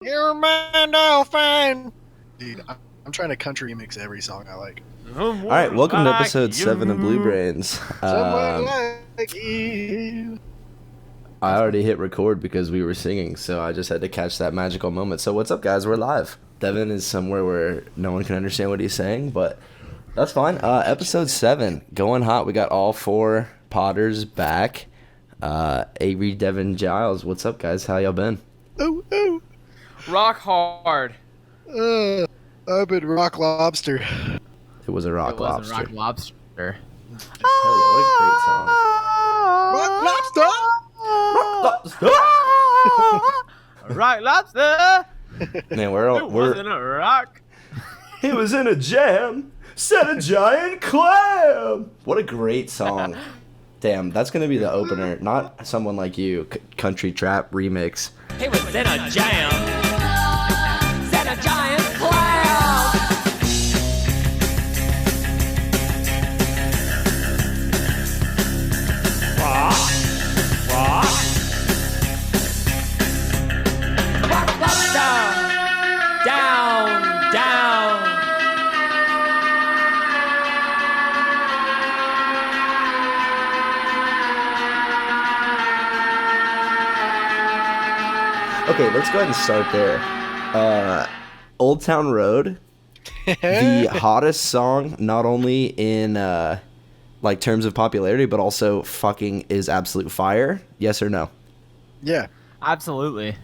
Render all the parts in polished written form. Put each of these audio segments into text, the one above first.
Your mind all fine. Dude, I'm trying to country mix every song I like. All right, welcome to episode 7 of Blue Brains. Someone like you. I already hit record because we were singing, so I just had to catch that magical moment. So what's up, guys? We're live. Devin is somewhere where no one can understand what he's saying, but that's fine. Episode 7, going hot. We got all 4 Potters back. Avery, Devin, Giles. What's up, guys? How y'all been? Oh. Rock hard. I've been Rock Lobster. It was a rock It was lobster. a rock lobster. Hell yeah, what a great song. Rock Lobster! Rock lobster. Man, It we're wasn't a rock. He was in a jam, set a giant clam. What a great song. Damn, that's going to be the opener. Not Someone Like You, country trap remix. He was in a jam. Set a giant cloud. Rock lobster. Down, down. Okay, let's go ahead and start there. Old Town Road, the hottest song, not only in like terms of popularity, but also fucking is absolute fire. Yes or no? Yeah. Absolutely.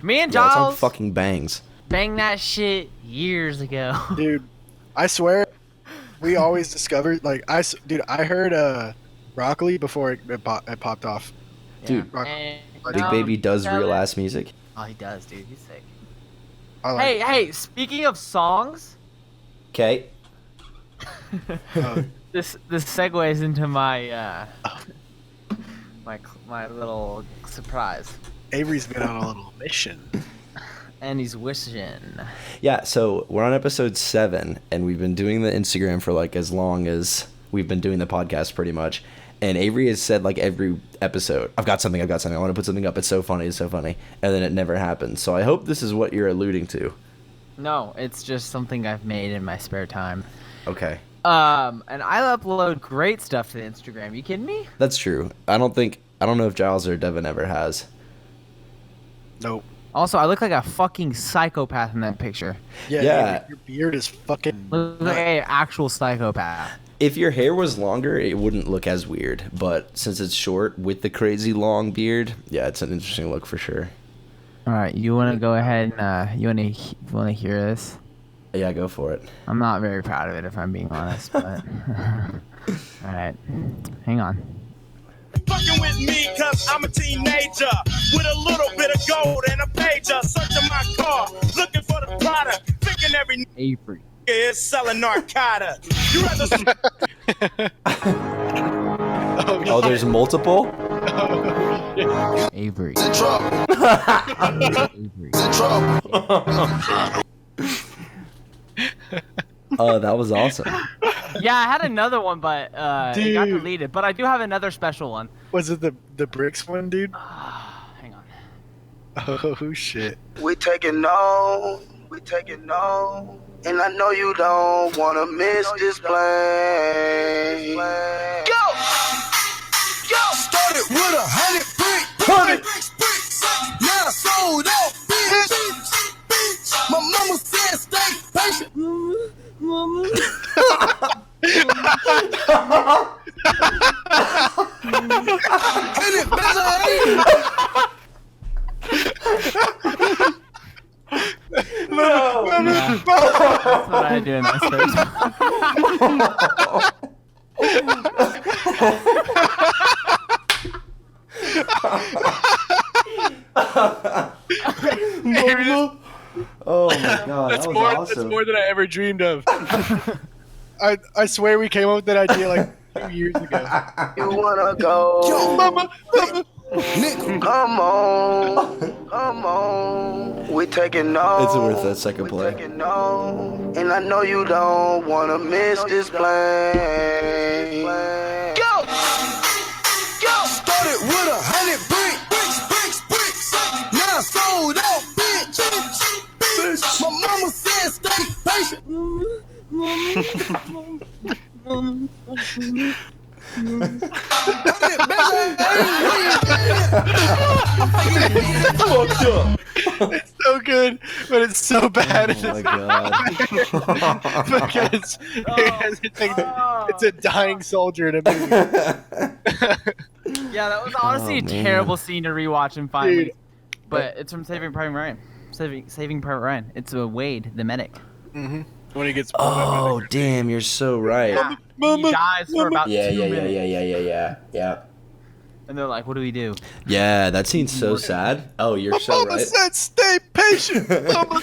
Me and Yeah, that song Giles fucking bangs. banged that shit years ago. Dude, I swear, we always discovered, like, I heard Broccoli before it popped off. Dude, And Big now Baby does together- real ass music. Oh, he does, dude. He's sick. I like Hey, speaking of songs, Okay. this segues into my my little surprise. Avery's been on a little mission. And he's wishing. Yeah, so we're on episode 7, and we've been doing the Instagram for like as long as we've been doing the podcast, pretty much. And Avery has said like every episode, I've got something, I want to put something up, it's so funny, and then it never happens. So I hope this is what you're alluding to. No, it's just something I've made in my spare time. Okay. And I upload great stuff to the Instagram. You kidding me? That's true. I don't know if Giles or Devin ever has. Nope. Also, I look like a fucking psychopath in that picture. Yeah. Yeah. Avery, your beard is fucking. Look like an actual psychopath. If your hair was longer, it wouldn't look as weird. But since it's short with the crazy long beard, yeah, it's an interesting look for sure. All right, you want to go ahead and you want to hear this? Yeah, go for it. I'm not very proud of it, if I'm being honest, but all right, hang on. Fucking with me cause I'm a teenager with a little bit of gold and a pager, searching my car looking for the product, thinking every nigga Avery. is selling narcotics. You rather Oh, there's multiple? Avery. Avery. Oh, that was awesome. Yeah, I had another one, but it got Dude. deleted. But I do have another special one. Was it the bricks one, dude? Hang on. Oh, shit. We taking no, and I know you don't wanna miss this plane. Go! Started with 100 bricks. Now I sold out, bitch. My mama said stay patient. And it better ain't. That's what I do in this first. Oh my god, That's that was more. awesome. That's more than I ever dreamed of. I swear we came up with that idea like 2 years ago. You wanna go? Yo, mama. Nigga, come on. We taking no. It's worth that second play. Taking no. And I know you don't wanna miss this plane. Go! Started with 100 bricks. Now I sold out, bitch. It's so good, but it's so bad. Oh my god. Because it's a dying soldier in a movie. Yeah, that was honestly Oh, a man. terrible scene to rewatch and finally. Dude. But it's from Saving Private Ryan. Saving Private Ryan. It's Wade, the medic. Mm-hmm. When he gets Oh, damn, you're so right. Yeah, Mama, he dies for about Yeah, 2 yeah, yeah, minutes. yeah. And they're like, what do we do? Yeah, that scene's so sad. Oh, you're so Mama right. said, "Stay patient." Mama.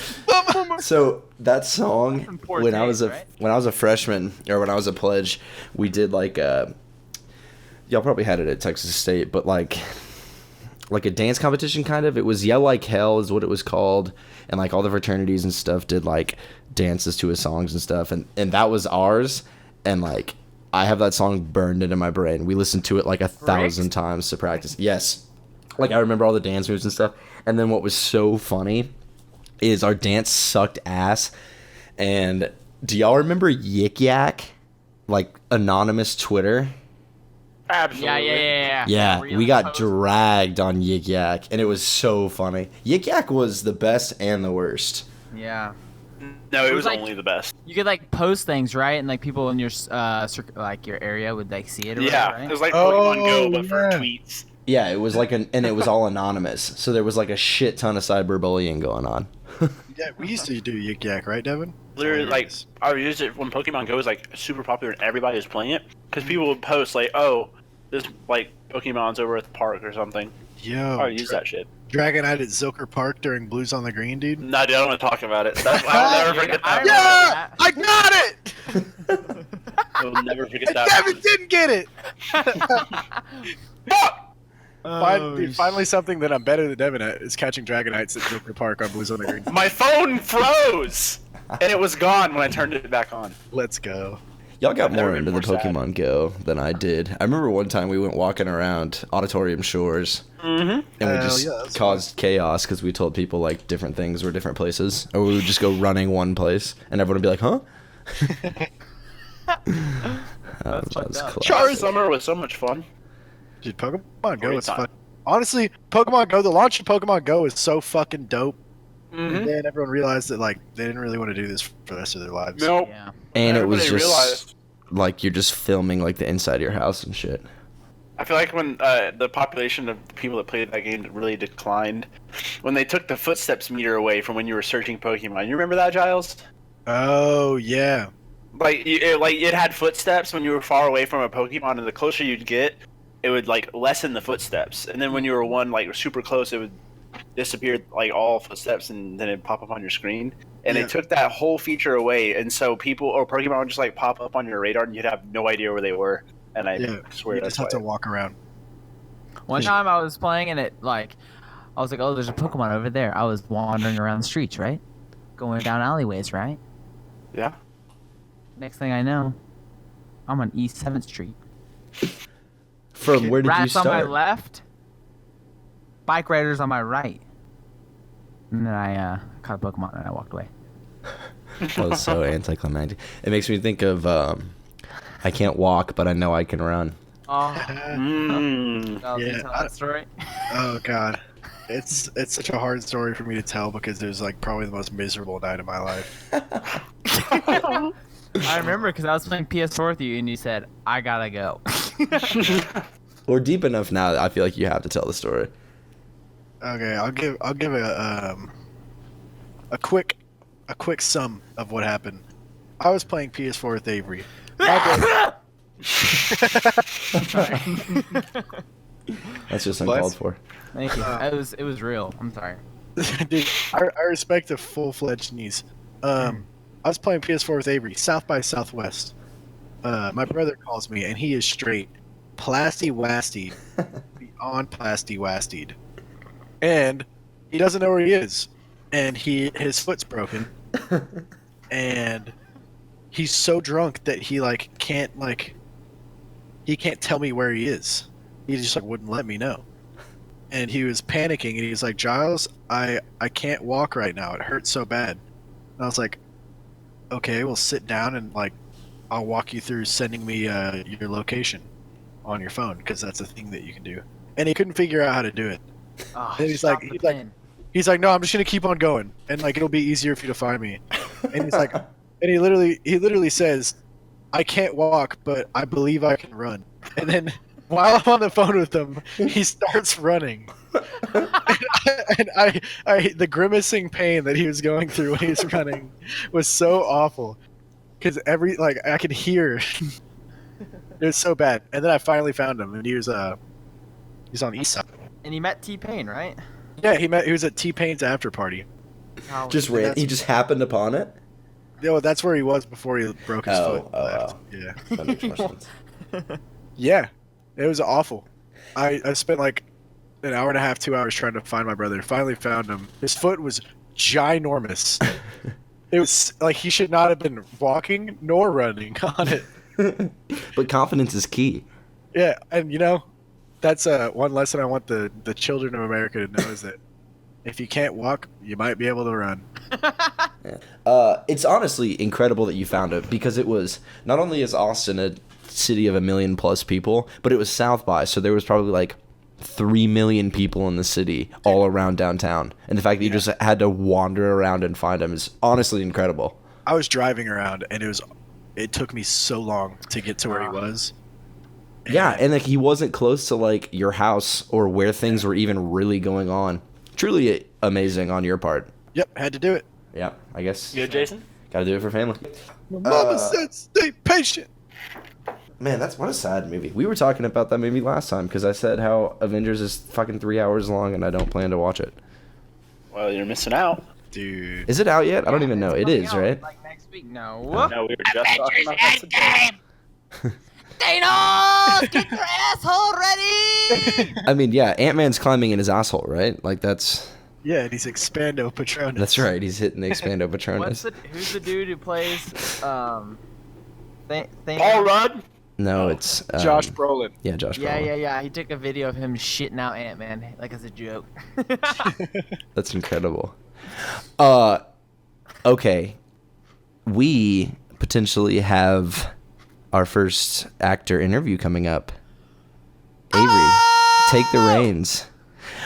So that song, From poor when I was taste, a right? when I was a freshman or when I was a pledge, we did like y'all probably had it at Texas State, but like a dance competition kind of. It was Yell Like Hell is what it was called, and like all the fraternities and stuff did like dances to his songs and stuff, and that was ours, and like I have that song burned into my brain. We listened to it like 1,000 times to practice. Yes. Like I remember all the dance moves and stuff. And then what was so funny is our dance sucked ass. And do y'all remember Yik Yak? Like anonymous Twitter? Absolutely. Yeah. Yeah, Were you we on got post? dragged on Yik Yak, and it was so funny. Yik Yak was the best and the worst. Yeah. No, it It was was like- only the best. You could like post things, right? And like people in your like your area would like see it. Or Yeah, whatever, it right? was like Pokemon Go, Oh, but for yeah. tweets. Yeah, it was like and it was all anonymous, so there was like a shit ton of cyberbullying going on. Yeah, we used to do Yik Yak, right, Devin? Literally, like, Hilarious. I used it when Pokemon Go was like super popular and everybody was playing it because people would post like, "Oh, this like Pokemon's over at the park or something." Yo, I would use that shit. Dragonite at Zilker Park during Blues on the Green, dude. No, dude, I don't want to talk about it. I'll never forget I that. remember I got it. I'll never forget And that. Devin didn't get it. Fuck! Dude, finally, something that I'm better than Devin at is catching Dragonites at Zilker Park on Blues on the Green. My phone froze, and it was gone when I turned it back on. Let's go. Y'all got I've never more been into the more sad. Pokemon Go than I did. I remember one time we went walking around Auditorium Shores, Mm-hmm. and we Hell just yeah, that's caused chaos because we told people like different things were different places, or we would just go running one place, and everyone would be like, "Huh?" That's that fucked was up. classic. Summer was so much fun. Dude, Pokemon Go Great is time. fun. Honestly, Pokemon Go, the launch of Pokemon Go is so fucking dope. Mm-hmm. And then everyone realized that like they didn't really want to do this for the rest of their lives. Nope. Yeah. And it was Everybody just realized. like you're just filming like the inside of your house and shit. I feel like when the population of people that played that game really declined, when they took the footsteps meter away from when you were searching Pokemon. You remember that, Giles? Oh yeah. Like it had footsteps when you were far away from a Pokemon, and the closer you'd get, it would like lessen the footsteps. And then when you were one like super close, it would disappear like all footsteps, and then it'd pop up on your screen. And Yeah. they took that whole feature away, and so people or Pokemon would just like pop up on your radar, and you'd have no idea where they were. And I Yeah. swear You that's just have why. to walk around. One time I was playing and it like, I was like, oh, there's a Pokemon over there. I was wandering around the streets, right? Going down alleyways, right? Yeah. Next thing I know, I'm on East 7th Street. From where did you Rats on my start? left, bike riders on my right. And then I caught a Pokemon and I walked away. That was so anticlimactic. It makes me think of I can't walk, but I know I can run. Oh, Mm. I'll Yeah, tell that story. Oh god. It's such a hard story for me to tell because it was like probably the most miserable night of my life. I remember because I was playing PS4 with you and you said, I gotta go. We're deep enough now that I feel like you have to tell the story. Okay, I'll give a quick sum of what happened. I was playing PS4 with Avery. That's just What? uncalled for. Thank you. It was real. I'm sorry. Dude, I respect a full-fledged niece. I was playing PS4 with Avery, South by Southwest. My brother calls me, and he is straight plasty-wastied, beyond plasty-wastied. And he doesn't know where he is. And his foot's broken. And he's so drunk that he can't tell me where he is. He just wouldn't let me know. And he was panicking, and he was like, Giles, I can't walk right now. It hurts so bad. And I was like, okay, well, sit down and I'll walk you through sending me your location on your phone because that's a thing that you can do. And he couldn't figure out how to do it. Oh, And he's stop like, the pin. no, I'm just gonna keep on going, and like it'll be easier for you to find me. And he's like, and he literally says, I can't walk, but I believe I can run. And then while I'm on the phone with him, he starts running. And the grimacing pain that he was going through when he was running was so awful. Because I could hear. It was so bad. And then I finally found him, and he was on East Side. And he met T-Pain, right? Yeah, he was at T-Pain's after party. Oh, He just happened upon it. Yeah, well, that's where he was before he broke his foot. and left. Yeah. That makes more sense. Yeah, it was awful. I spent like an hour and a half, 2 hours trying to find my brother. Finally found him. His foot was ginormous. It was like he should not have been walking nor running on it. But confidence is key. Yeah, and that's one lesson I want the children of America to know is that if you can't walk, you might be able to run. It's honestly incredible that you found it because it was not only is Austin a city of 1 million plus people, but it was South by, so there was probably like 3 million people in the city all around downtown. And the fact that you just had to wander around and find them is honestly incredible. I was driving around and it took me so long to get to where he was. Yeah, and like he wasn't close to like your house or where things were even really going on. Truly amazing on your part. Yep, had to do it. Yeah, I guess. You good, Jason? Gotta do it for family. My mama said stay patient. Man, what a sad movie. We were talking about that movie last time because I said how Avengers is fucking 3 hours long and I don't plan to watch it. Well, you're missing out. Dude. Is it out yet? I don't even know. It coming is, out, right? Like next week. No. No, we were just talking about that today. Thanos, get your asshole ready! I mean, yeah, Ant-Man's climbing in his asshole, right? Like that's... Yeah, and he's Expando Patronus. That's right. He's hitting the Expando Patronus. Who's the dude who plays Paul Thanos? Rudd? No, it's... Josh Brolin. Yeah, Josh Brolin. Yeah. He took a video of him shitting out Ant-Man, like as a joke. That's incredible. Okay. We potentially have our first actor interview coming up. Avery, take the reins.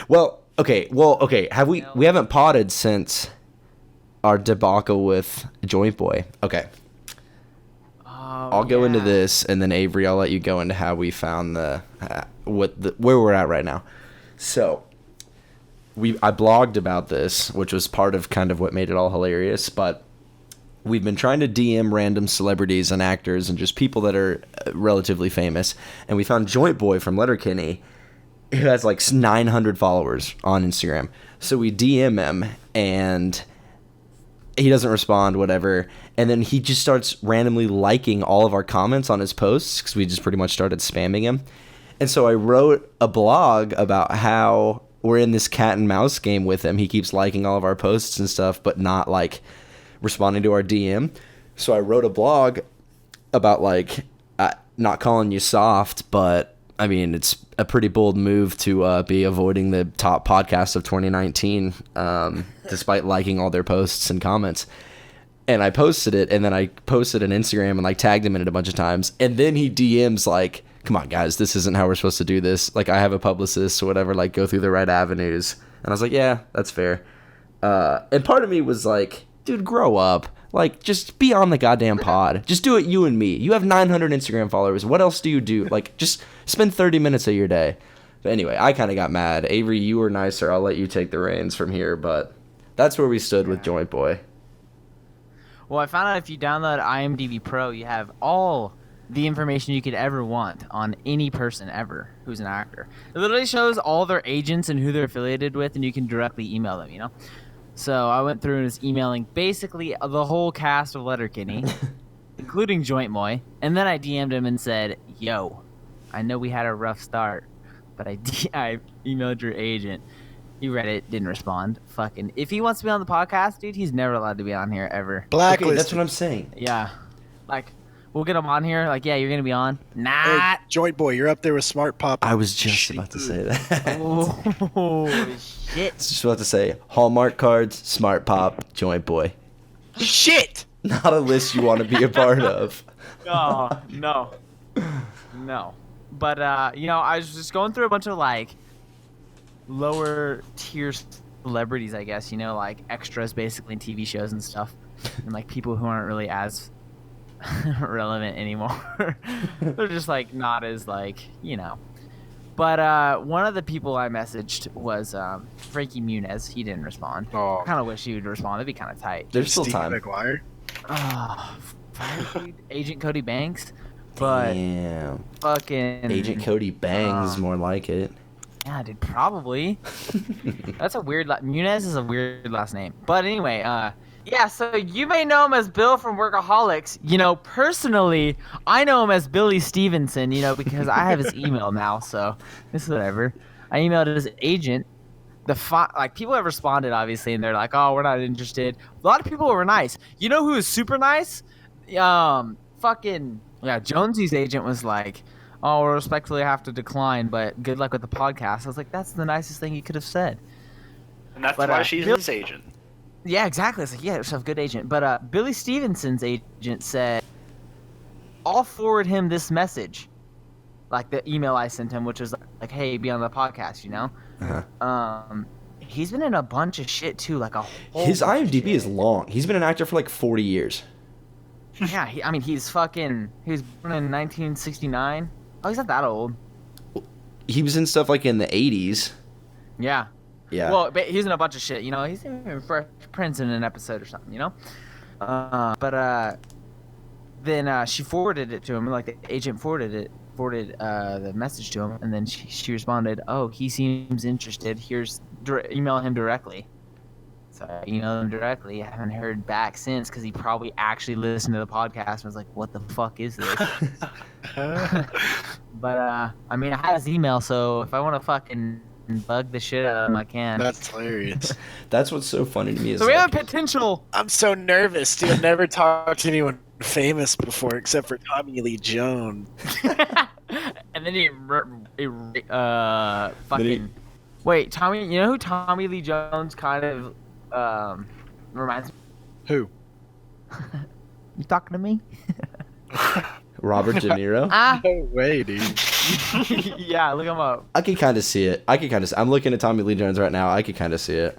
Well, okay. We haven't potted since our debacle with Joint Boy. Okay. I'll go into this, and then Avery, I'll let you go into how we found where we're at right now. So, I blogged about this, which was part of kind of what made it all hilarious. But we've been trying to DM random celebrities and actors and just people that are relatively famous, and we found Joint Boy from Letterkenny, who has like 900 followers on Instagram. So we DM him, and he doesn't respond, whatever. And then he just starts randomly liking all of our comments on his posts because we just pretty much started spamming him. And so I wrote a blog about how we're in this cat and mouse game with him. He keeps liking all of our posts and stuff, but not like responding to our DM. So I wrote a blog about like not calling you soft, but I mean, it's a pretty bold move to be avoiding the top podcast of 2019, despite liking all their posts and comments. And I posted it, and then I posted on Instagram and like tagged him in it a bunch of times. And then he DMs like, "Come on, guys, this isn't how we're supposed to do this. Like, I have a publicist or whatever. Like, go through the right avenues." And I was like, "Yeah, that's fair." And part of me was like, "Dude, grow up. Like, just be on the goddamn pod. Just do it, you and me. You have 900 Instagram followers. What else do you do? Like, just spend 30 minutes of your day." But anyway, I kind of got mad. Avery, you were nicer. I'll let you take the reins from here. But that's where we stood with Joint Boy. Well, I found out if you download IMDb Pro, you have all the information you could ever want on any person ever who's an actor. It literally shows all their agents and who they're affiliated with, and you can directly email them, you know? So I went through and was emailing basically the whole cast of Letterkenny, including Joint Boy, and then I DM'd him and said, "Yo, I know we had a rough start, but I emailed your agent." He read it, didn't respond. Fucking, if he wants to be on the podcast, dude, he's never allowed to be on here ever. Blacklisted. Okay, that's what I'm saying. Yeah, like we'll get him on here. Like, yeah, you're gonna be on. Nah. Hey, Joint Boy, you're up there with Smart Pop. I was just about to say that. Oh shit. Just about to say Hallmark cards, Smart Pop, Joint Boy. Shit! Not a list you want to be a part of. No. But I was just going through a bunch of like lower tier celebrities, I guess. Like extras basically in TV shows and stuff, and like people who aren't really as relevant anymore. They're just like not as like. But one of the people I messaged was Frankie Muniz. He didn't respond. Oh. I kind of wish he would respond. That'd be kind of tight. There's still Steve time. McGuire. Oh, dude. Agent Cody Banks. But Damn. fucking Agent Cody Bangs is more like it. Yeah, dude, probably. That's a weird. Muniz is a weird last name. But anyway, yeah. So you may know him as Bill from Workaholics. Personally, I know him as Billy Stevenson. Because I have his email now. So this is whatever. I emailed his agent. People have responded obviously, and they're like, "Oh, we're not interested." A lot of people were nice. You know who is super nice? Jonesy's agent was like, "Oh, we'll respectfully have to decline, but good luck with the podcast." I was like, "That's the nicest thing you could have said." And that's why she's his agent. Yeah, exactly. It's like, yeah, it's a good agent. But Billy Stevenson's agent said, "I'll forward him this message," like the email I sent him, which was like, "Hey, be on the podcast," Uh-huh. He's been in a bunch of shit too, like a whole. His bunch of IMDb shit. is long. He's been an actor for like 40 years. Yeah, he was born in 1969. Oh, he's not that old. He was in stuff like in the 80s. Yeah. Yeah. Well, but he's in a bunch of shit. He's in Fresh Prince in an episode or something. Then she forwarded it to him. Like the agent forwarded the message to him, and then she responded, "Oh, he seems interested. Here's email him directly." So I emailed him directly. I haven't heard back since because he probably actually listened to the podcast and was like, "What the fuck is this?" But I had his email, so if I want to fucking bug the shit out of him, I can. That's hilarious. That's what's so funny to me is So we have like, a potential. I'm so nervous, dude. I've never talked to anyone famous before except for Tommy Lee Jones. And then fucking. Wait, Tommy. You know who Tommy Lee Jones kind of reminds me? Who? You talking to me? Robert De Niro. No way, dude. Yeah, look him up. I can kind of see it. I'm looking at Tommy Lee Jones right now. I can kind of see it.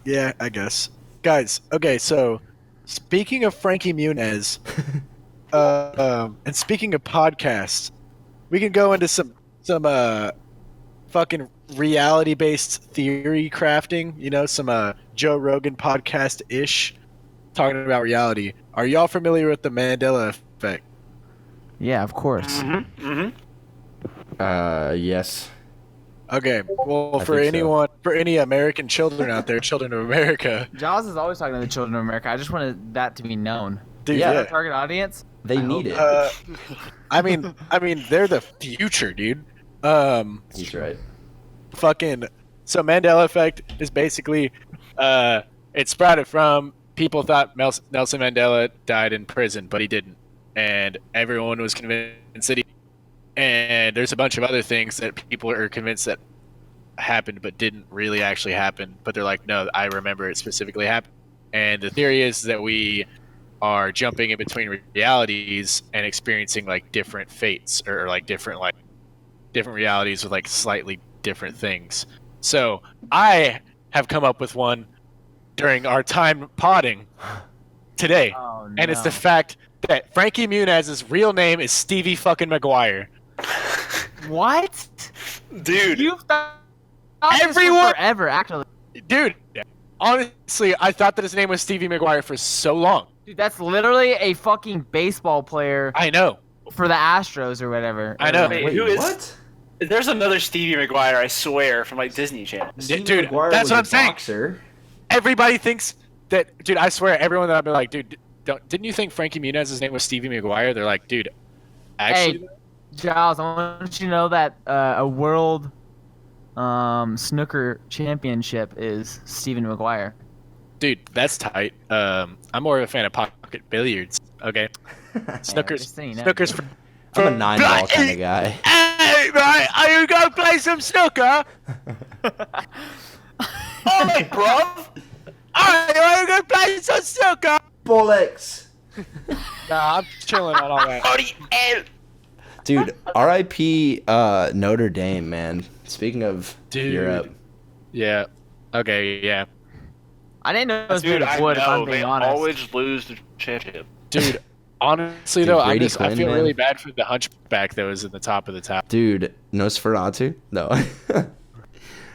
Yeah, I guess. Guys, okay, so speaking of Frankie Muniz, and speaking of podcasts, we can go into some fucking reality-based theory crafting. Some Joe Rogan podcast-ish talking about reality. Are y'all familiar with the Mandela effect? Yeah, of course. Mm-hmm. Yes. Okay, well, I for think so. for any American children out there, children of America, Jaws is always talking to the children of America. I just wanted that to be known. dude, Yeah. yeah. Our target audience. They need it. I mean, they're the future, dude. He's right. Fucking. So Mandela effect is basically, it sprouted from people thought Nelson Mandela died in prison, but he didn't, and everyone was convinced that he. And there's a bunch of other things that people are convinced that happened but didn't really actually happen. But they're like, no, I remember it specifically happened. And the theory is that we are jumping in between realities and experiencing like different fates or like different realities with like slightly different things. So I have come up with one during our time podding today. Oh, And it's the fact that Frankie Muniz's real name is Stevie fucking McGuire. What? Dude. You've thought this for Everyone- forever, actually. Dude, honestly, I thought that his name was Stevie McGuire for so long. Dude, that's literally a fucking baseball player I know. for the Astros or whatever. I know. Wait, who is? What? There's another Stevie McGuire, I swear, from like Disney Channel. Steve Dude, McGuire that's was what a I'm saying. boxer. Everybody thinks that, dude, I swear, everyone that I've been like, dude, didn't you think Frankie Muniz's name was Stevie McGuire? They're like, dude, actually. Hey, Giles, I want you to know that a world snooker championship is Stephen McGuire. Dude, that's tight. I'm more of a fan of pocket billiards. Okay, snookers. just so you know. Snookers. I'm a 9-ball kind of guy. Hey, right, are you gonna play some snooker? Alright, bruv! Alright, are you gonna play some snooker? Bollocks. Nah, I'm chilling on all that. Dude, R.I.P. Notre Dame, man. Speaking of Dude. Europe. Yeah. Okay, yeah. I didn't know it was Dude, made I of wood, if I'm know. being They honest. always lose the championship. Dude, honestly, Dude, though, Brady I Quinn, feel man. really bad for the hunchback that was in the top of the tower. Dude, Nosferatu? No.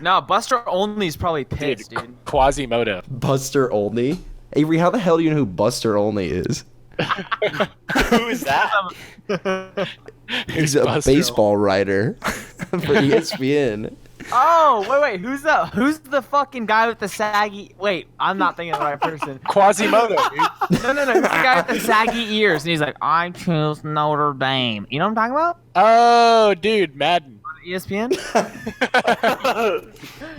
No, Buster Only is probably pissed, dude. Quasimodo. Buster Olney? Avery, how the hell do you know who Buster Olney is? Who is that? He's a Buster baseball writer for ESPN. Oh, wait, who's the fucking guy with the saggy? Wait, I'm not thinking of the right person. Quasimodo, dude. No, who's the guy with the saggy ears? And he's like, I choose Notre Dame. You know what I'm talking about? Oh, dude, Madden. ESPN?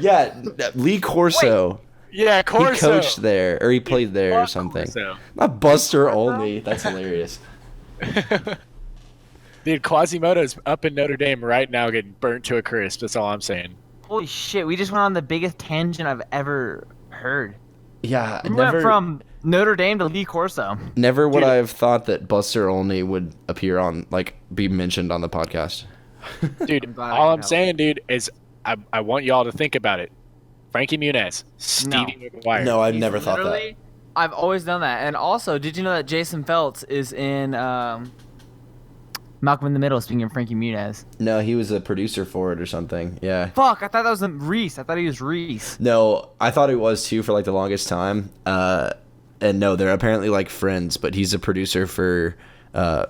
Yeah, Lee Corso. Yeah, He Corso. coached there, or he played there or something. Corso. Not Buster Olney. That's hilarious. Dude, Quasimodo's up in Notre Dame right now getting burnt to a crisp. That's all I'm saying. Holy shit, we just went on the biggest tangent I've ever heard. Yeah, We went from Notre Dame to Lee Corso. never would Dude. I have thought that Buster Olney would appear on, like, be mentioned on the podcast. Dude, glad I all can I'm help. saying, dude, is I want y'all to think about it. Frankie Muniz, Stevie McGuire. No, I've He's never thought that. literally- I've always done that. And also, did you know that Jason Feltz is in Malcolm in the Middle, speaking of Frankie Muniz? No, he was a producer for it or something. Yeah. Fuck, I thought that was Reese. I thought he was Reese. No, I thought it was too for like the longest time. And no, they're apparently like friends, but he's a producer for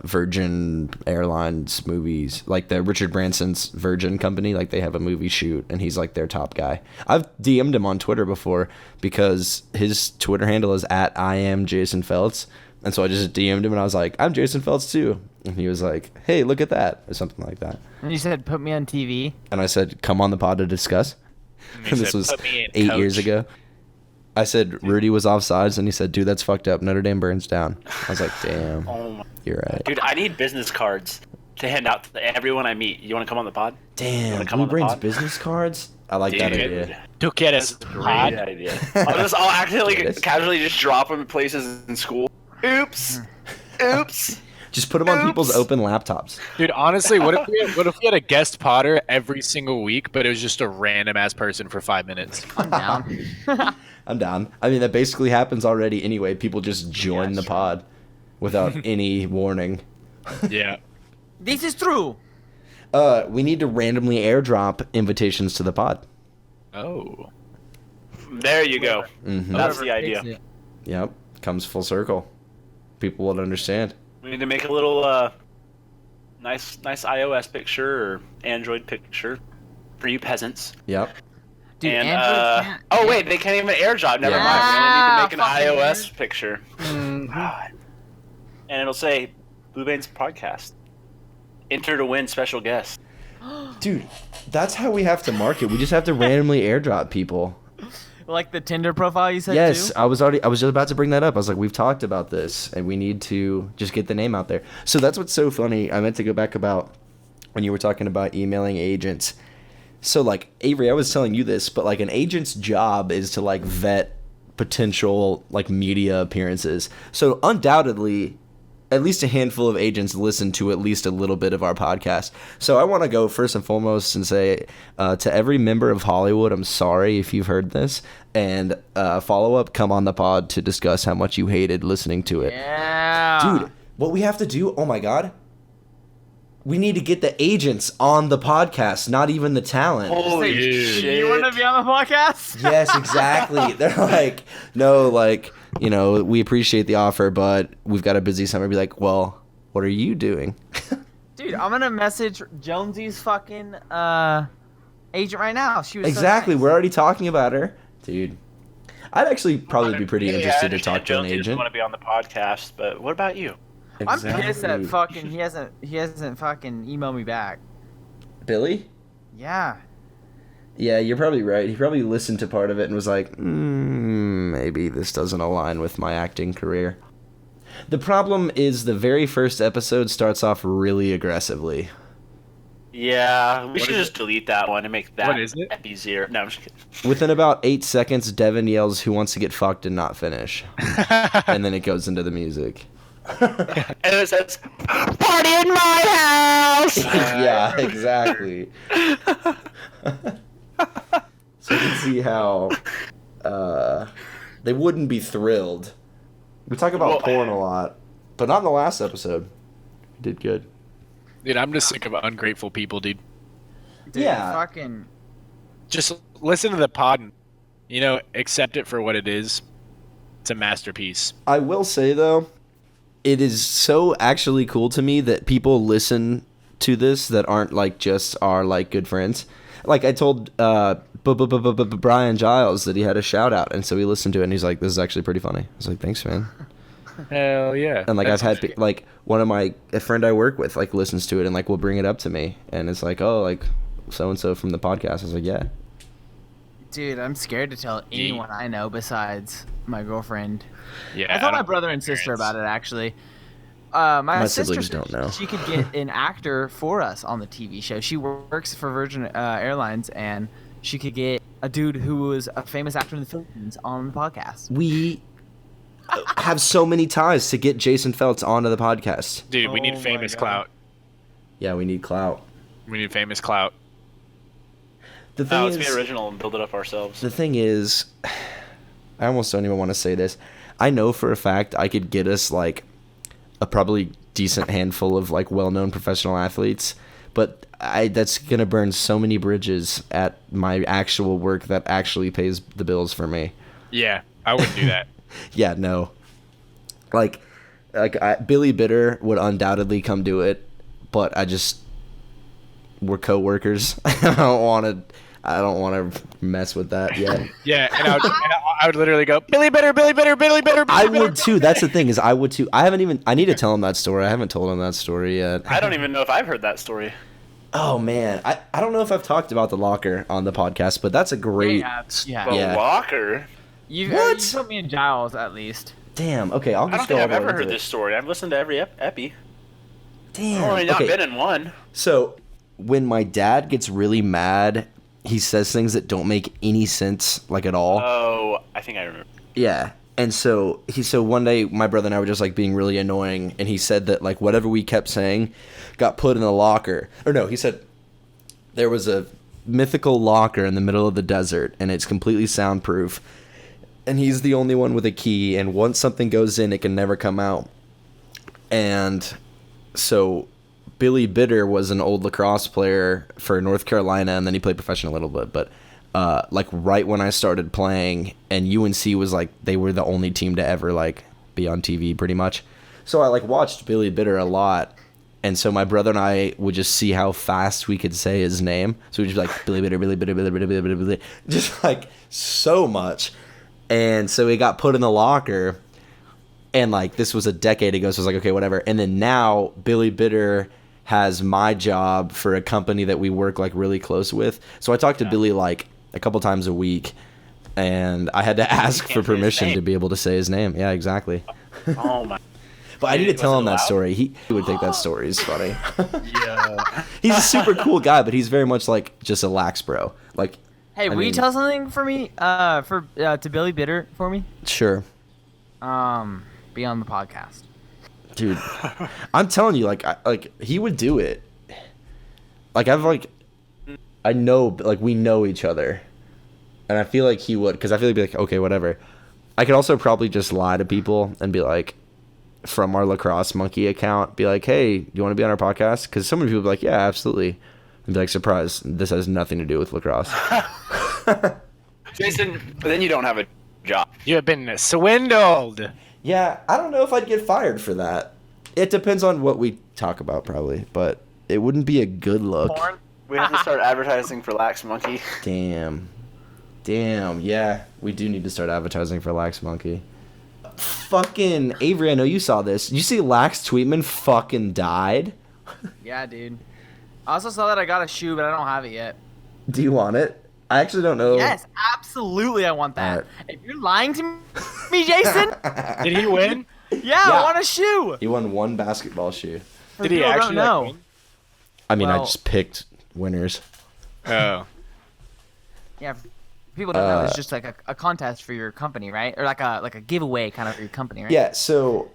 Virgin Airlines movies, like the Richard Branson's Virgin company. Like they have a movie shoot, and he's like their top guy. I've DM'd him on Twitter before because his Twitter handle is at I am Jason Feltz, and so I just DM'd him and I was like, I'm Jason Feltz too, and he was like, hey, look at that, or something like that. And you said, put me on TV. And I said, come on the pod to discuss. He And this said, was "Put me in, 8 years coach." ago. I said Rudy was offsides, and he said, dude, that's fucked up. Notre Dame burns down. I was like, damn, Oh my. you're right. Dude, I need business cards to hand out to everyone I meet. You want to come on the pod? Damn, Wanna come Blue on the Brains pod? business cards? I like that idea. Took it as That's a great pod. idea. I'll accidentally It is. casually just drop them in places in school. Oops. Oops. Just put them on people's Oops. open laptops. Dude, honestly, what if we had a guest podder every single week, but it was just a random ass person for 5 minutes? I'm down. I'm down. I mean, that basically happens already anyway. People just join the pod without any warning. Yeah. This is true. We need to randomly airdrop invitations to the pod. Oh. There you go. Mm-hmm. That's the Whatever idea. fixes it. Yep, comes full circle. People would understand. We need to make a little nice iOS picture or Android picture for you peasants. Yep. Dude, and Android can't. oh wait, they can't even airdrop. Never Yeah. mind. We only need to make Fucking an iOS weird. picture. And it'll say Blue Veins Podcast. Enter to win special guest. Dude, that's how we have to market. We just have to randomly airdrop people. Like the Tinder profile you said Yes, too? I was just about to bring that up. I was like, we've talked about this, and we need to just get the name out there. So that's what's so funny. I meant to go back about when you were talking about emailing agents. So like Avery, I was telling you this, but like an agent's job is to like vet potential like media appearances. So undoubtedly, at least a handful of agents listen to at least a little bit of our podcast. So I want to go first and foremost and say to every member of Hollywood, I'm sorry if you've heard this. And follow up, come on the pod to discuss how much you hated listening to it. Yeah. Dude, what we have to do, oh my God. We need to get the agents on the podcast, not even the talent. Holy Dude. shit! You want to be on the podcast? Yes, exactly. They're like, no, like, you know, we appreciate the offer, but we've got a busy summer. Be like, well, what are you doing? Dude, I'm gonna message Jonesy's fucking agent right now. She was Exactly. So nice. We're already talking about her. Dude. I'd actually probably be pretty Yeah, interested I to talk to an understand Jonesy doesn't agent. want to be on the podcast, but what about you? I'm pissed that Exactly. fucking he hasn't fucking emailed me back. Billy? Yeah. Yeah, you're probably right. He probably listened to part of it and was like, maybe this doesn't align with my acting career. The problem is the very first episode starts off really aggressively. Yeah, we What should is just delete that one and make that What is it? easier. No, I'm just kidding. Within about 8 seconds, Devin yells, "Who wants to get fucked and not finish?" And then it goes into the music. And it says, "Party in my house." Yeah, exactly. So you can see how they wouldn't be thrilled. We talk about Well- porn a lot, but not in the last episode. We did good. Dude, I'm just sick of ungrateful people, dude. Dude, Yeah. Fucking. Just listen to the pod and, accept it for what it is. It's a masterpiece. I will say though, it is so actually cool to me that people listen to this that aren't like just our like good friends. Like I told Brian Giles that he had a shout out, and so he listened to it and he's like, "This is actually pretty funny." I was like, "Thanks, man." Hell yeah. And like That's I've had like a friend I work with like listens to it and like will bring it up to me, and it's like, "Oh, like so and so from the podcast." I was like, "Yeah." Dude, I'm scared to tell anyone I know besides my girlfriend. Yeah. I told my don't- brother and sister parents. about it actually. My My sister siblings said don't know. she could get an actor for us on the TV show. She works for Virgin Airlines, and she could get a dude who was a famous actor in the Philippines on the podcast. We have so many ties to get Jason Feltz onto the podcast. Dude, we Oh need my famous God. clout. Yeah, we need clout. We need famous clout. The No, thing let's be is, original and build it up ourselves. the thing is, I almost don't even want to say this. I know for a fact I could get us like a probably decent handful of like well-known professional athletes, but that's gonna burn so many bridges at my actual work that actually pays the bills for me. Yeah, I wouldn't do that. Yeah, no. Like Billy Bitter would undoubtedly come do it, but we're co-workers. I don't want to mess with that yet. Yeah, and I would literally go, Billy Bitter, Billy Bitter, Billy Bitter. I would too. That's the thing is I would too. I need to tell him that story. I haven't told him that story yet. I don't even know if I've heard that story. Oh man, I don't know if I've talked about the locker on the podcast, but that's a great. Yeah. The Yeah. locker. You put me in Giles at least. Damn. Okay, I'll I don't just go think all I've the way ever into heard it. this story. I've listened to every epi. Damn. I've only not Okay. been in one. So when my dad gets really mad, he says things that don't make any sense, like at all. Oh, I think I remember. Yeah. And so one day my brother and I were just like being really annoying, and he said that like whatever we kept saying got put in the locker. Or no, he said there was a mythical locker in the middle of the desert and it's completely soundproof. And he's the only one with a key, and once something goes in, it can never come out. And so Billy Bitter was an old lacrosse player for North Carolina, and then he played professional a little bit. But like right when I started playing, and UNC was like they were the only team to ever like be on TV pretty much. So I like watched Billy Bitter a lot, and so my brother and I would just see how fast we could say his name. So we'd just be like Billy Bitter, Billy Bitter, Billy Bitter, Billy Bitter, Billy Bitter, just like so much. And so he got put in the locker, and like this was a decade ago, so I was like, okay, whatever. And then now Billy Bitter has my job for a company that we work like really close with. So I talk to Billy like a couple times a week, and I had to ask for say his permission name. to be able to say his name. Yeah, exactly. Oh my. But I need to tell him that allowed? story. He would think that story is funny. Yeah. He's a super cool guy, but he's very much like just a lax bro. Like, Hey, will you mean- tell something for me? To Billy Bitter for me? sure. Be on the podcast. Dude, I'm telling you, like he would do it. Like I know, like we know each other, and I feel like he would, because I feel like he'd be like, okay, whatever. I could also probably just lie to people and be like, from our lacrosse monkey account, be like, hey, do you want to be on our podcast? Because so many people would be like, yeah, absolutely, and be like, surprise, this has nothing to do with lacrosse. Jason, but then you don't have a job. You have been swindled. Yeah, I don't know if I'd get fired for that. It depends on what we talk about, probably, but it wouldn't be a good look. Porn? We have to start advertising for Lax Monkey. Damn, yeah, we do need to start advertising for Lax Monkey. Fucking Avery, I know you saw this. You see Lax Tweetman fucking died? Yeah, dude. I also saw that I got a shoe, but I don't have it yet. Do you want it? I actually don't know. Yes, absolutely, I want that. Alright. If you're lying to me, Jason, Did he win? yeah, I want a shoe. He won one basketball shoe. For Did he people who actually don't know. win? I mean, I Well- just picked winners. Oh. Yeah. People don't know it's just like a contest for your company, right? Or like a giveaway kind of for your company, right? Yeah, so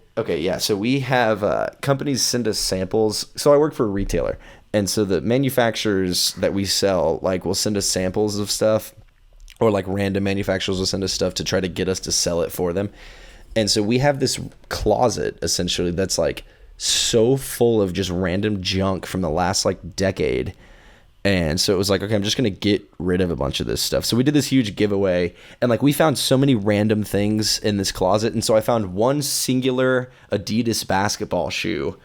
we have companies send us samples. So I work for a retailer, and so the manufacturers that we sell like will send us samples of stuff, or like random manufacturers will send us stuff to try to get us to sell it for them. And so we have this closet essentially that's like so full of just random junk from the last like decade. And so it was like, okay, I'm just going to get rid of a bunch of this stuff. So we did this huge giveaway, and like we found so many random things in this closet. And so I found one singular Adidas basketball shoe.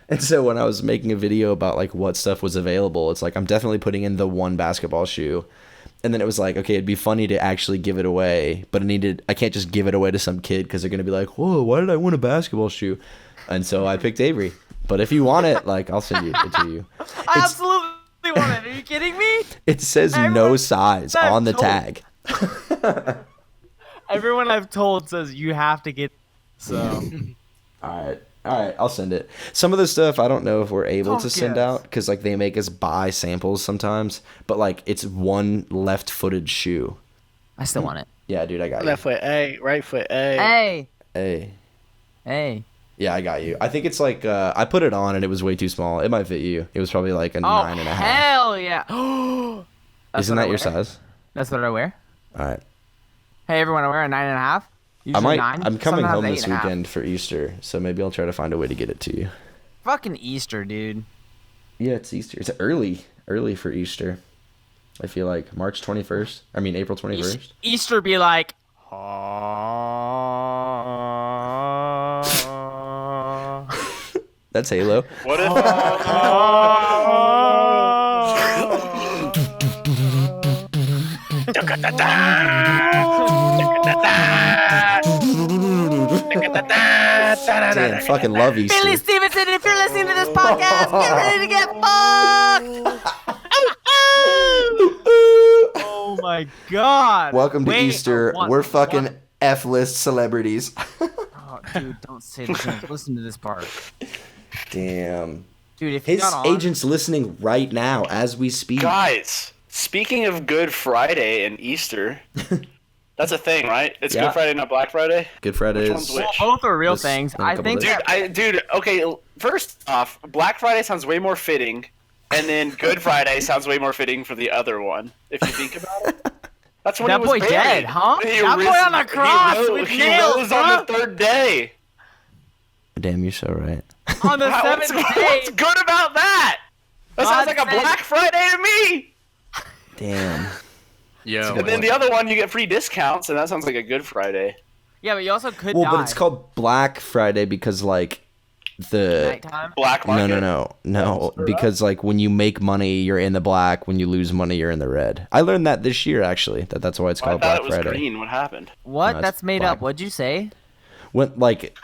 And so when I was making a video about like what stuff was available, it's like, I'm definitely putting in the one basketball shoe. And then it was like, okay, it'd be funny to actually give it away, but I can't just give it away to some kid because they're going to be like, whoa, why did I win a basketball shoe? And so I picked Avery. But if you want it, like, I'll send it to you. I absolutely want it. Are you kidding me? It says no size on the tag. Everyone I've told says you have to get. So. All right, I'll send it. Some of the stuff I don't know if we're able to send out because like they make us buy samples sometimes, but like it's one left-footed shoe. I still want it. Yeah, dude, I got you. Left foot A, right foot A. Hey. Yeah, I got you. I think it's like I put it on and it was way too small. It might fit you. It was probably like a 9.5. Hell yeah! Isn't that your size? That's what I wear. All right. Hey, everyone, I wear a 9.5. I'm coming home this weekend for Easter, so maybe I'll try to find a way to get it to you. Fucking Easter, dude. Yeah, it's Easter. It's early for Easter. I feel like March 21st. I mean April 21st. Easter be like. That's Halo. What if? Damn, fucking love Easter. Billy Stevenson, if you're listening to this podcast, get ready to get fucked! Oh my god. Welcome to Easter. We're fucking F-list celebrities. Oh, dude, don't say this. Listen to this part. Damn. Dude, if you His got on... agent's listening right now as we speak. Guys, speaking of Good Friday and Easter, that's a thing, right? It's Yeah. Good Friday, not Black Friday? Good Friday Which one's is... which? Both are real This- things. in a I couple think days. that... Dude, okay, first off, Black Friday sounds way more fitting, and then Good Friday sounds way more fitting for the other one, if you think about it. That's when That he was boy buried. dead, huh? He That boy on the cross with he nails, rose on the third day. Damn, you're so right. On the What's, seventh day... what's good about that? That sounds like a God said- Black Friday to me. Damn. Yo. And then the other one, you get free discounts, and that sounds like a Good Friday. Yeah, but you also could Well, die. but it's called Black Friday because, like, the... Nighttime. Black market. No. Because, like, when you make money, you're in the black. When you lose money, you're in the red. I learned that this year, actually. That's why it's I called thought Black it was Friday. green. What happened? What? No, it's That's made black. up. What'd you say? When, like,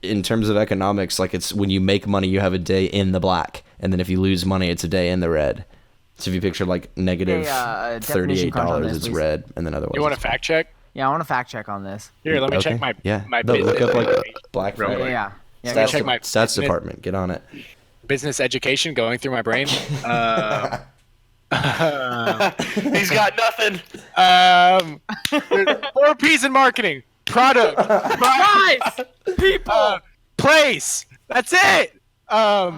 in terms of economics, like, it's when you make money, you have a day in the black. And then if you lose money, it's a day in the red. So if you picture, like, negative definition crunch on $38 this, is please. red, and then otherwise You want a it's fact check? Yeah, I want to fact check on this. Here, let me Okay. check my Yeah. my No, look business, up, like, Black Real Friday. quick. Yeah. Yeah, Stats, check my Stats business- department, get on it. business education going through my brain. He's got nothing. 4 P's in marketing. Product. Price! People! Place. That's it. SWOT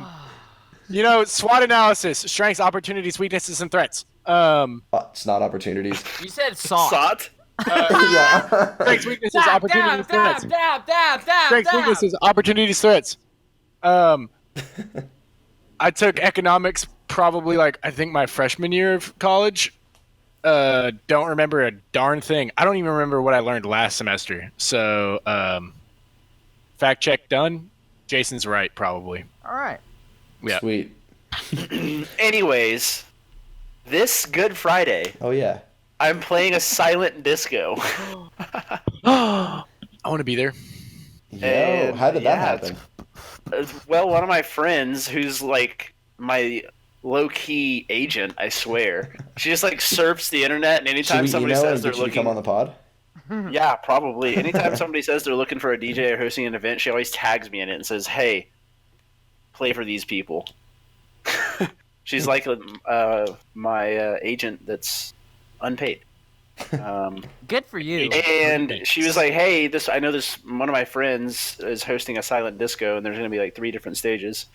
analysis, strengths, opportunities, weaknesses, and threats. It's not opportunities. You said salt. Sot. Yeah. Strengths, weaknesses, opportunities, threats. Dab. Strengths, weaknesses, opportunities, threats. I took economics probably I think my freshman year of college. Don't remember a darn thing. I don't even remember what I learned last semester. So, fact check done. Jason's right, probably. All right. Yeah. Sweet. Anyways, this Good Friday, Oh, yeah. I'm playing a silent disco. I want to be there. Yo, And, how did that yeah, happen? Well, one of my friends who's like my low-key agent, I swear. She just surfs the internet, and Should anytime we somebody email her says and they're get you to come looking, on the pod? yeah, probably. Anytime somebody says they're looking for a DJ or hosting an event, she always tags me in it and says, "Hey, play for these people." She's like my agent that's unpaid. Good for you. And she was like, "Hey, I know this one of my friends is hosting a silent disco, and there's going to be like 3 different stages."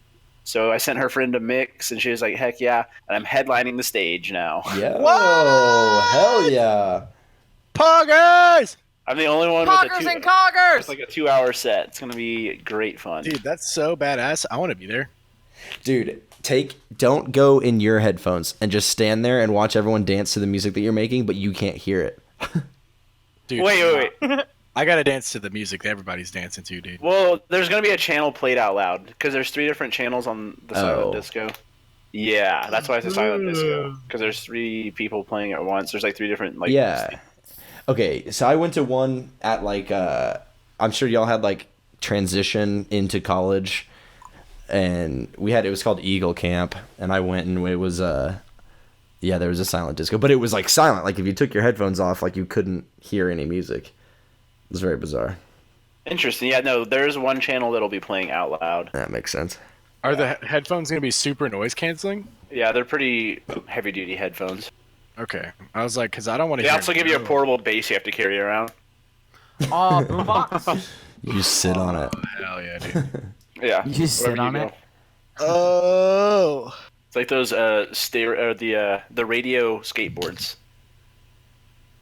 So I sent her friend a mix, and she was like, "Heck yeah!" And I'm headlining the stage now. Yeah. Whoa! Hell yeah! Poggers! I'm the only one Coggers with and coggers! it's like a 2-hour set. It's going to be great fun. Dude, that's so badass. I want to be there. Dude, don't go in your headphones and just stand there and watch everyone dance to the music that you're making, but you can't hear it. Dude, Wait. I gotta dance to the music that everybody's dancing to, dude. Well, there's going to be a channel played out loud because there's 3 different channels on the silent disco. Yeah, that's why it's a silent disco because there's 3 people playing at once. There's like 3 different like. Yeah. Okay, so I went to one at like I'm sure y'all had like transition into college, and it was called Eagle Camp, and I went and it was there was a silent disco, but it was like silent. Like if you took your headphones off, like you couldn't hear any music. It was very bizarre. Interesting. Yeah, no, there's one channel that'll be playing out loud. That makes sense. Are the headphones gonna be super noise canceling? Yeah, they're pretty heavy duty headphones. Okay, I was like, because I don't want to. They also give you a portable bass you have to carry around. Oh, boombox. You just sit on it. Hell yeah, dude. Yeah, You just sit on it? Oh. It's like those the radio skateboards.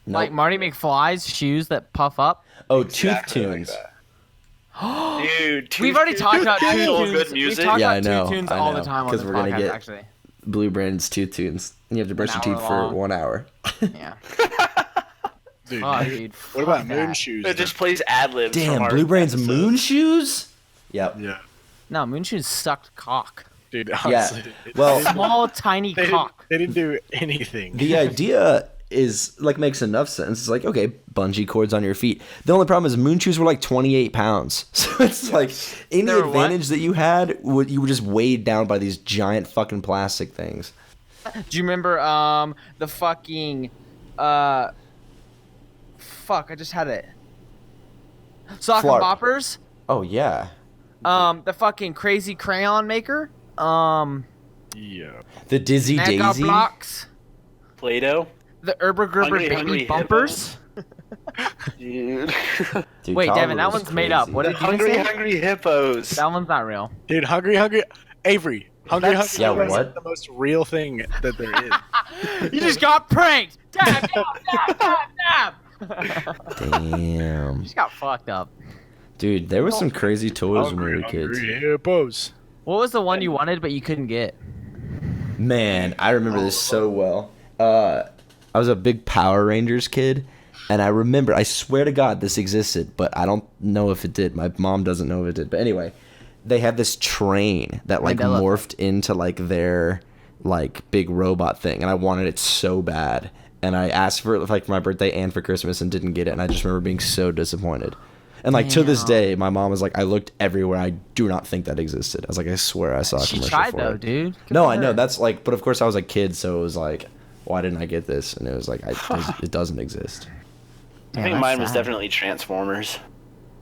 Like Marty McFly's shoes that puff up. Oh, Exactly Tooth like Tunes. that. Dude, We've already talked about actual Tooth Tunes. good music. We talk Yeah, about I know, Tooth Tunes I all know, the time on 'cause the we're gonna podcast, get- actually. Blue Brand's Tooth Tunes. And you have to brush your An hour teeth for long. 1 hour. Yeah. Dude, Oh, dude. what about fuck moon that. shoes? It just plays ad libs. Damn, Blue Brand's moon shoes? Yep. Yeah, No, moon shoes sucked cock. dude. Yeah. Honestly, Well, Small, tiny cock. they didn't do anything. the idea is like makes enough sense. It's like, okay, bungee cords on your feet. The only problem is moon shoes were like 28 pounds. So it's like any They were what? advantage that you had, you were just weighed down by these giant fucking plastic things. Do you remember the fucking fuck, I just had it. Sock and Flarp. boppers? Oh, yeah. The fucking crazy crayon maker? Yeah. The Dizzy Mega Daisy. blocks? Play-Doh. The Herber Gerber Hungry, baby hungry bumpers? Dude. Dude, Wait, Tom Devin, that was one's made up. crazy. What The did you hungry, say? hungry hippos. That one's not real. Dude, hungry, Avery. Hungry, That's- Yeah, hungry. what? Is the most real thing that there is. You just got pranked! Dab, dab, dab, dab, dab! Damn. Just got fucked up. Dude, there was some crazy toys when we were kids. Hungry hippos. What was the one you wanted but you couldn't get? Man, I remember this so well. I was a big Power Rangers kid, and I remember, I swear to God this existed, but I don't know if it did. My mom doesn't know if it did. But anyway, they had this train that like Mandela morphed into like their like big robot thing, and I wanted it so bad. And I asked for it like for my birthday and for Christmas and didn't get it, and I just remember being so disappointed. And like to this Damn. day, my mom was like, I looked everywhere. I do not think that existed. I was like, I swear I saw a She commercial tried for though, it. dude. Good No, for I know her. that's like, but of course I was a kid, so it was like, why didn't I get this? And it was like, it doesn't exist. I think mine was definitely Transformers.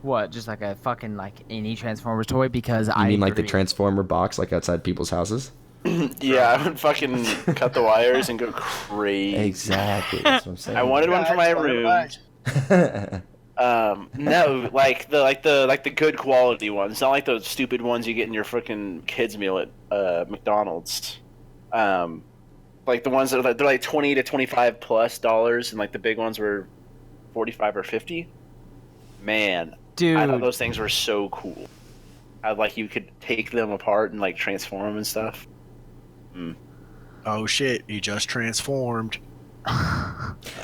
What? Just like a fucking like any Transformers toy? Because You I mean like the agree. Transformer box, like outside people's houses? Yeah, I would fucking cut the wires and go crazy. Exactly. That's what I'm saying. I wanted one for my room. No, like the good quality ones, not like those stupid ones you get in your freaking kids meal at McDonald's. Like the ones that are they're like $20 to $25+ and like the big ones were 45 or 50. Man, Dude. I thought those things were so cool. Like you could take them apart and like transform them and stuff. Oh shit, he just transformed.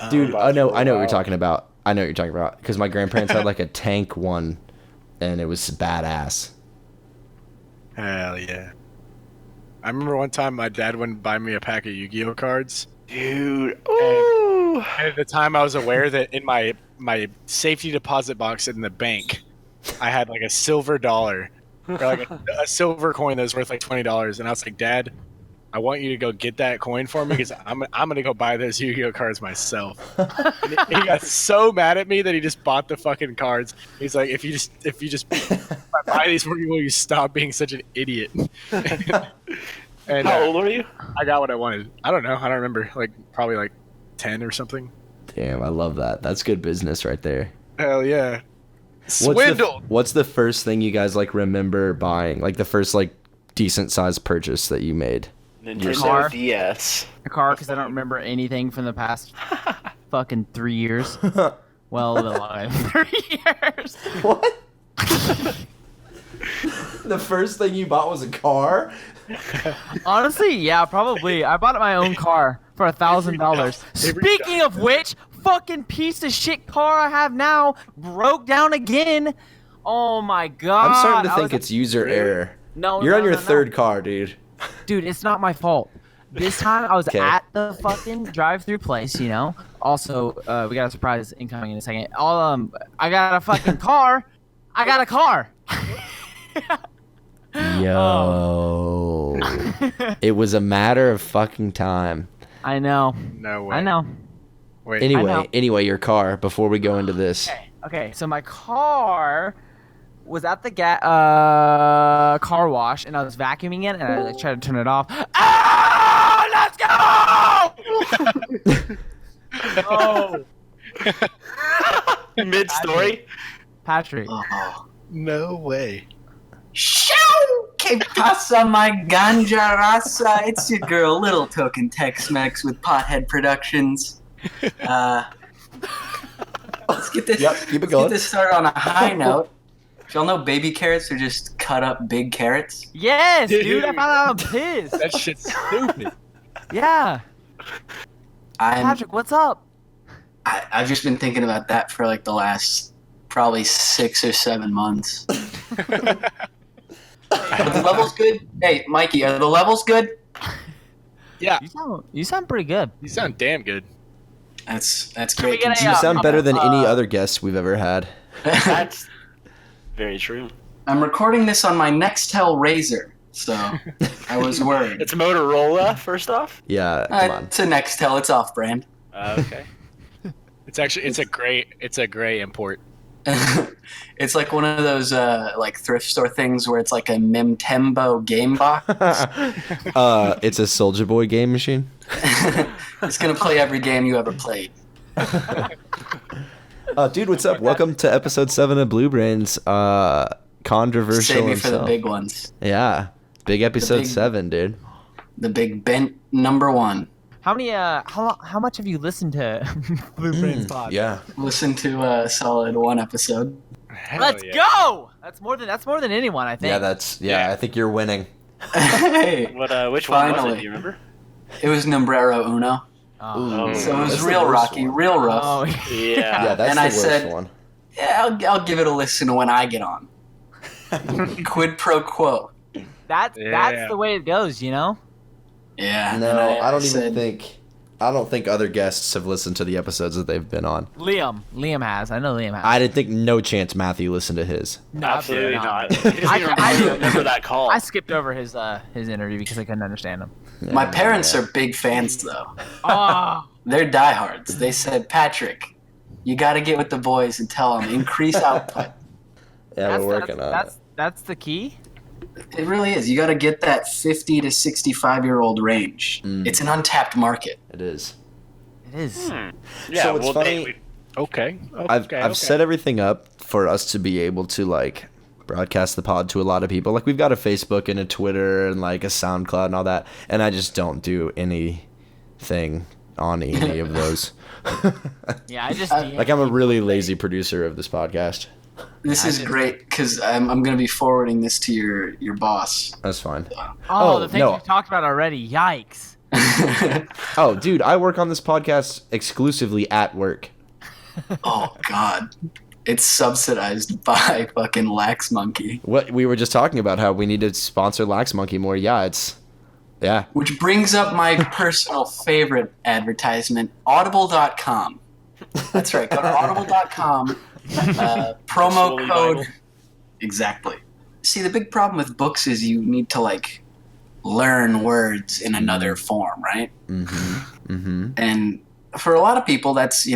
Dude, I know what Wow. you're talking about. I know what you're talking about because my grandparents had like a tank one, and it was badass. Hell yeah. I remember one time my dad wouldn't buy me a pack of Yu-Gi-Oh cards. Dude, ooh. And at the time I was aware that in my safety deposit box in the bank, I had like a silver dollar. Or like a silver coin that was worth like $20. And I was like, Dad, I want you to go get that coin for me because I'm gonna go buy those Yu-Gi-Oh cards myself. And he got so mad at me that he just bought the fucking cards. He's like, if you just if I buy these for you, will you stop being such an idiot? And How old were you? I got what I wanted. I don't know. I don't remember. Like probably like 10 or something. Damn, I love that. That's good business right there. Hell yeah. Swindled. What's the first thing you guys like remember buying? Like the first like decent sized purchase that you made? Nintendo Car? DS. A car, because I don't remember anything from the past fucking 3 years. Well, the line 3 years. What? The first thing you bought was a car? Honestly, yeah, probably. I bought my own car for $1,000. Speaking of which, fucking piece of shit car I have now broke down again. Oh my god. I'm starting to think it's user error. No, You're no, on your no, no. third car, dude. Dude, it's not my fault. This time I was Okay. at the fucking drive-through place, you know. Also, we got a surprise incoming in a second. I got a fucking car. I got a car. Yo. It was a matter of fucking time. I know. No way. I know. Wait. I know. Anyway, your car, before we go into this. Okay. So my car was at the car wash, and I was vacuuming it, and I like tried to turn it off. Ah, let's go! Oh, Mid-story? Patrick. Oh. No way. Shoo! Que pasa, my ganja raza? It's your girl, Little Token Tex-Mex with Pothead Productions. Let's get this. Yep, keep it Let's going. get this started on a high note. Y'all know baby carrots are just cut up big carrots? Yes, dude. I found out I'm pissed. That shit's stupid. Yeah. Patrick, what's up? I've just been thinking about that for like the last probably 6 or 7 months. Are the levels good? Hey, Mikey, are the levels good? Yeah. You sound pretty good. You sound damn good. That's we great. get a, You sound better than any uh, other guests we've ever had. That's very true. I'm recording this on my Nextel Razor, so I was worried. It's Motorola, first off? Yeah, come on. It's a Nextel. It's off-brand. Okay. It's a gray import. It's like one of those like thrift store things where it's like a Mimtembo game box. It's a Soulja Boy game machine. It's gonna play every game you ever played. Dude, what's up? Welcome to episode 7 of Blue Brains. Controversial Save me for the himself. big ones. Yeah, big episode big- 7, dude. The big bent number 1. How many? How much have you listened to Blue Brains Pod? Yeah. Listen to a solid 1 episode. Hell Let's yeah. go. That's more than anyone, I think. I think you're winning. Hey, Which one was Finally. it? Do you remember? it was Numbrero Uno. Oh. So it was That's the real worst rocky, one. real rough. Oh. Yeah. Yeah, that's And the I worst said- one. Yeah, I'll give it a listen when I get on. Quid pro quo. That's Yeah. the way it goes, you know. Yeah. No, and I don't said, even think. I don't think other guests have listened to the episodes that they've been on. Liam has. I know Liam has. I didn't think no chance Matthew listened to his. No, Absolutely not. He doesn't I even do. remember that call. I skipped over his interview because I couldn't understand him. My parents are big fans, though. Oh. They're diehards. They said, Patrick, you got to get with the boys and tell them increase output. Yeah, we're working on it. That's the key. It really is. You got to get that 50 to 65-year-old range. It's an untapped market. It is. It is. Yeah, So it's well, funny. Okay. I've set everything up for us to be able to like broadcast the pod to a lot of people. Like we've got a Facebook and a Twitter and like a SoundCloud and all that, and I just don't do anything on any of those. Yeah, I just Like I'm a really lazy producer of this podcast. This is great because I'm going to be forwarding this to your boss. That's fine. Oh, the things no. we've talked about already. Yikes. Oh, dude, I work on this podcast exclusively at work. Oh, God. It's subsidized by fucking Lax Monkey. What we were just talking about, how we need to sponsor Lax Monkey more. Yeah. Which brings up my personal favorite advertisement, audible.com. That's right. Go to audible.com. Promo Slowly code. Bible. Exactly. See, the big problem with books is you need to, like, learn words in another form, right? And for a lot of people, that's,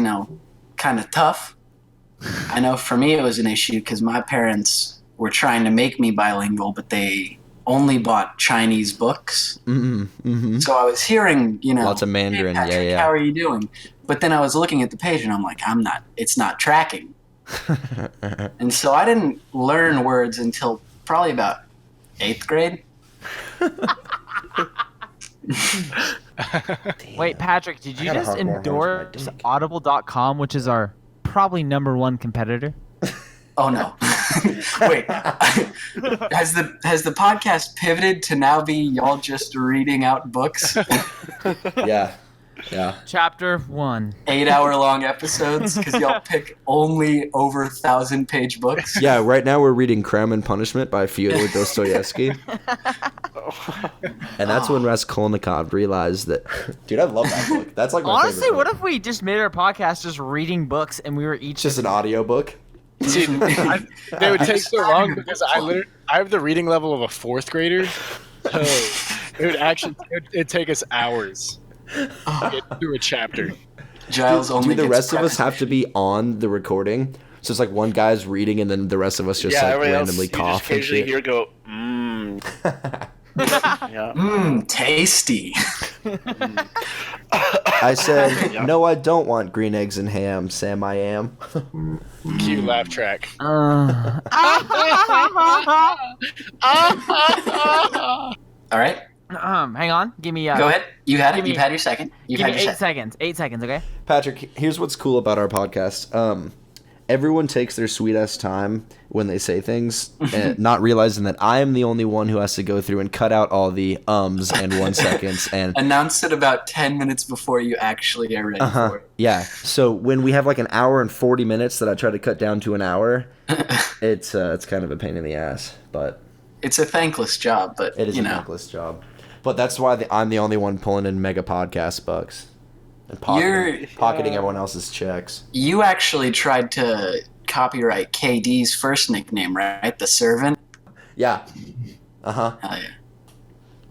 kind of tough. I know for me it was an issue because my parents were trying to make me bilingual, but they only bought Chinese books. So I was hearing, Lots of Mandarin. "Hey, Patrick, Yeah. how are you doing?" But then I was looking at the page and I'm like, it's not tracking. And so I didn't learn words until probably about 8th grade. Wait, Patrick, did you I got a just heart more hairs on my endorse dick. Audible.com, which is our probably #1 competitor? Oh no. Wait. Has the podcast pivoted to now be y'all just reading out books? Yeah. Chapter 1. 8-hour-long episodes because y'all pick only over 1,000-page books. Yeah, right now we're reading Crime and Punishment by Fyodor Dostoevsky. And that's when Raskolnikov realized that... Dude, I love that book. That's like my Honestly, favorite what book. if we just made our podcast just reading books and we were each Just an audiobook? See, they would take so long because I have the reading level of a 4th grader. So it'd take us hours to get through a chapter. Giles only Do the gets rest of us prepped. have to be on the recording? So it's like one guy's reading and then the rest of us just like everybody randomly else, you cough just and occasionally shit. hear go, yeah. Tasty. I said, no, I don't want green eggs and ham, Sam, I am. Cue laugh track. All right, hang on. Give me go ahead. You had it. give me- You've had your second. You've Give had me your 8 second. seconds. 8 seconds, okay? Patrick, here's what's cool about our podcast. Everyone takes their sweet ass time when they say things, and not realizing that I am the only one who has to go through and cut out all the ums and 1 seconds and Announce it about 10 minutes before you actually are ready for it. yeah. So when we have like an hour and 40 minutes that I try to cut down to an hour, it's kind of a pain in the ass, but It's a thankless job, but it is a thankless job. But that's why I'm the only one pulling in mega podcast bucks and pocketing everyone else's checks. You actually tried to copyright KD's first nickname, right? The Servant. Yeah. Hell yeah.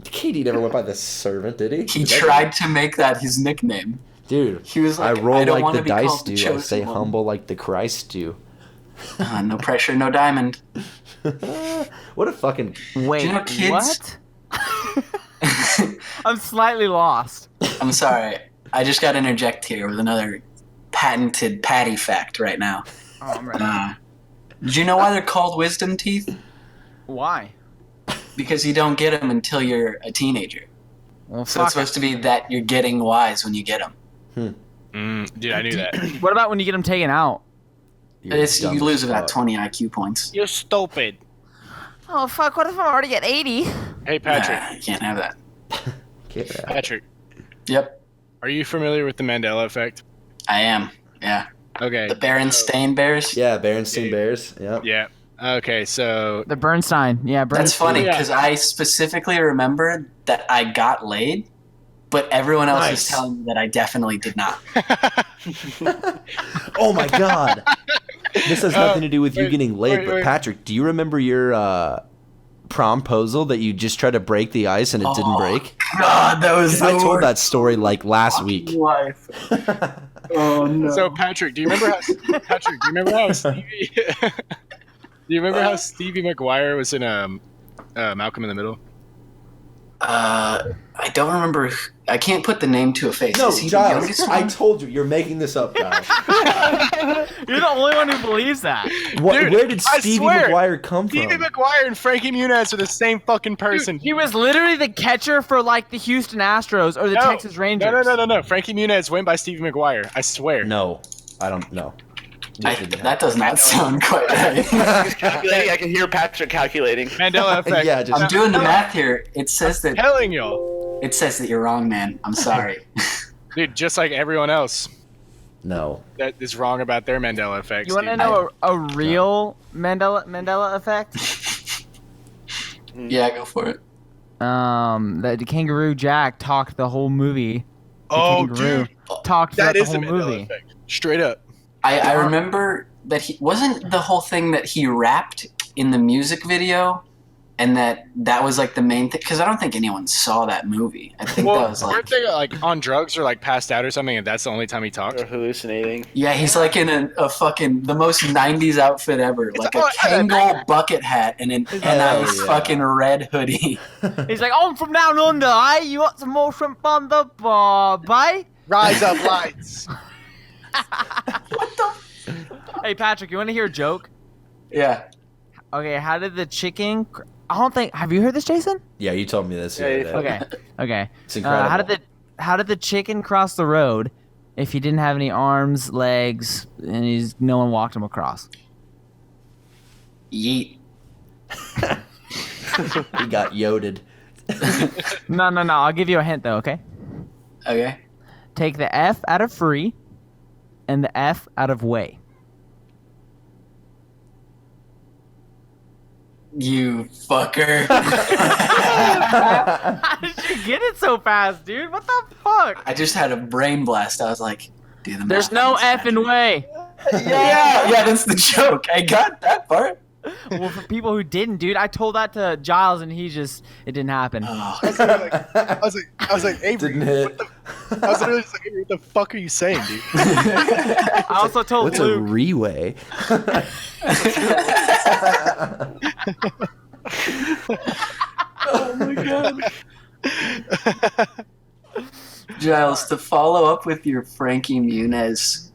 KD never went by the servant, did he? He tried to make that his nickname. Dude, He was like, I roll I don't like want the to be dice called the do. I chosen stay one. humble like the Christ do. No pressure, no diamond. What a fucking... Wait, you know kids- what? I'm slightly lost. I'm sorry. I just got to interject here with another patented Patty fact right now. Oh, I'm ready. Did you know why they're called wisdom teeth? Why? Because you don't get them until you're a teenager. Well, So it's supposed to be that you're getting wise when you get them. Dude, I knew that. What about when you get them taken out? You're You dumb lose as about fuck. 20 IQ points. You're stupid. Oh, fuck, what if I'm already at 80? Hey, Patrick. You can't have that. Yeah. Patrick, Yep, are you familiar with the Mandela effect? I am. Yeah. Okay. The Berenstain Bears. Yeah, Berenstain Bears. Yep. Yeah. Okay, so The Bernstein. Yeah, Bernstein. That's funny Yeah. because I specifically remember that I got laid, but everyone else Nice. is telling me that I definitely did not. Oh my god. This has nothing to do with you wait, getting laid, wait, but wait. Patrick, do you remember your promposal that you just tried to break the ice and it didn't break? God, that was I told that story like last week. Wife. Oh no. So Patrick, do you remember how Stevie Do you remember how Stevie McGuire was in Malcolm in the Middle? I don't remember. I can't put the name to a face. No, Is he the Giles, youngest I one? told you, you're making this up, Giles. You're the only one who believes that. Dude, Where did I Stevie swear, McGuire come Stevie from? McGuire and Frankie Muniz are the same fucking person. He was literally the catcher for like the Houston Astros or the Texas Rangers. No. Frankie Muniz went by Stevie McGuire. I swear. No, I don't know. That does not sound quite right. He's calculating. I can hear Patrick calculating. Mandela effect. Yeah, just I'm doing the math here. It says that Telling y'all, you're wrong, man. I'm sorry. dude. Just like everyone else no. that is wrong about their Mandela effect. You want to dude. know a real Mandela effect? Yeah, go for it. That the Kangaroo Jack talked the whole movie. The Oh, kangaroo dude, talked throughout that the is the whole Mandela movie. effect. Straight up. I remember that he wasn't the whole thing that he rapped in the music video and that was like the main thing, because I don't think anyone saw that movie. I think that was like, weren't they like on drugs or like passed out or something, and that's the only time he talked? Or hallucinating. yeah, he's like in a fucking the most '90s outfit ever, like a Kangol bucket hat and an nice fucking red hoodie. He's like, I'm from down under, eh? You want some more shrimp on the bob, eh? Rise up, lights. Hey, Patrick, you want to hear a joke? Yeah. Okay, how did the chicken... I don't think... Have you heard this, Jason? Yeah, you told me this the other day. Okay. It's incredible. How did the chicken cross the road if he didn't have any arms, legs, and no one walked him across? Yeet. He got yoded. No. I'll give you a hint, though, okay? Okay. Take the F out of free and the F out of way. You fucker. How did you get it so fast, dude? What the fuck? I just had a brain blast. I was like, do the There's math. no F in way. Yeah, that's the joke. I got that part. Well, for people who didn't, dude, I told that to Giles and it didn't happen. Oh, I was like, Avery, Didn't hit. I was literally just like, Avery, what the fuck are you saying, dude? I also told What's a Luke. reway? oh my god. Giles, to follow up with your Frankie Muniz,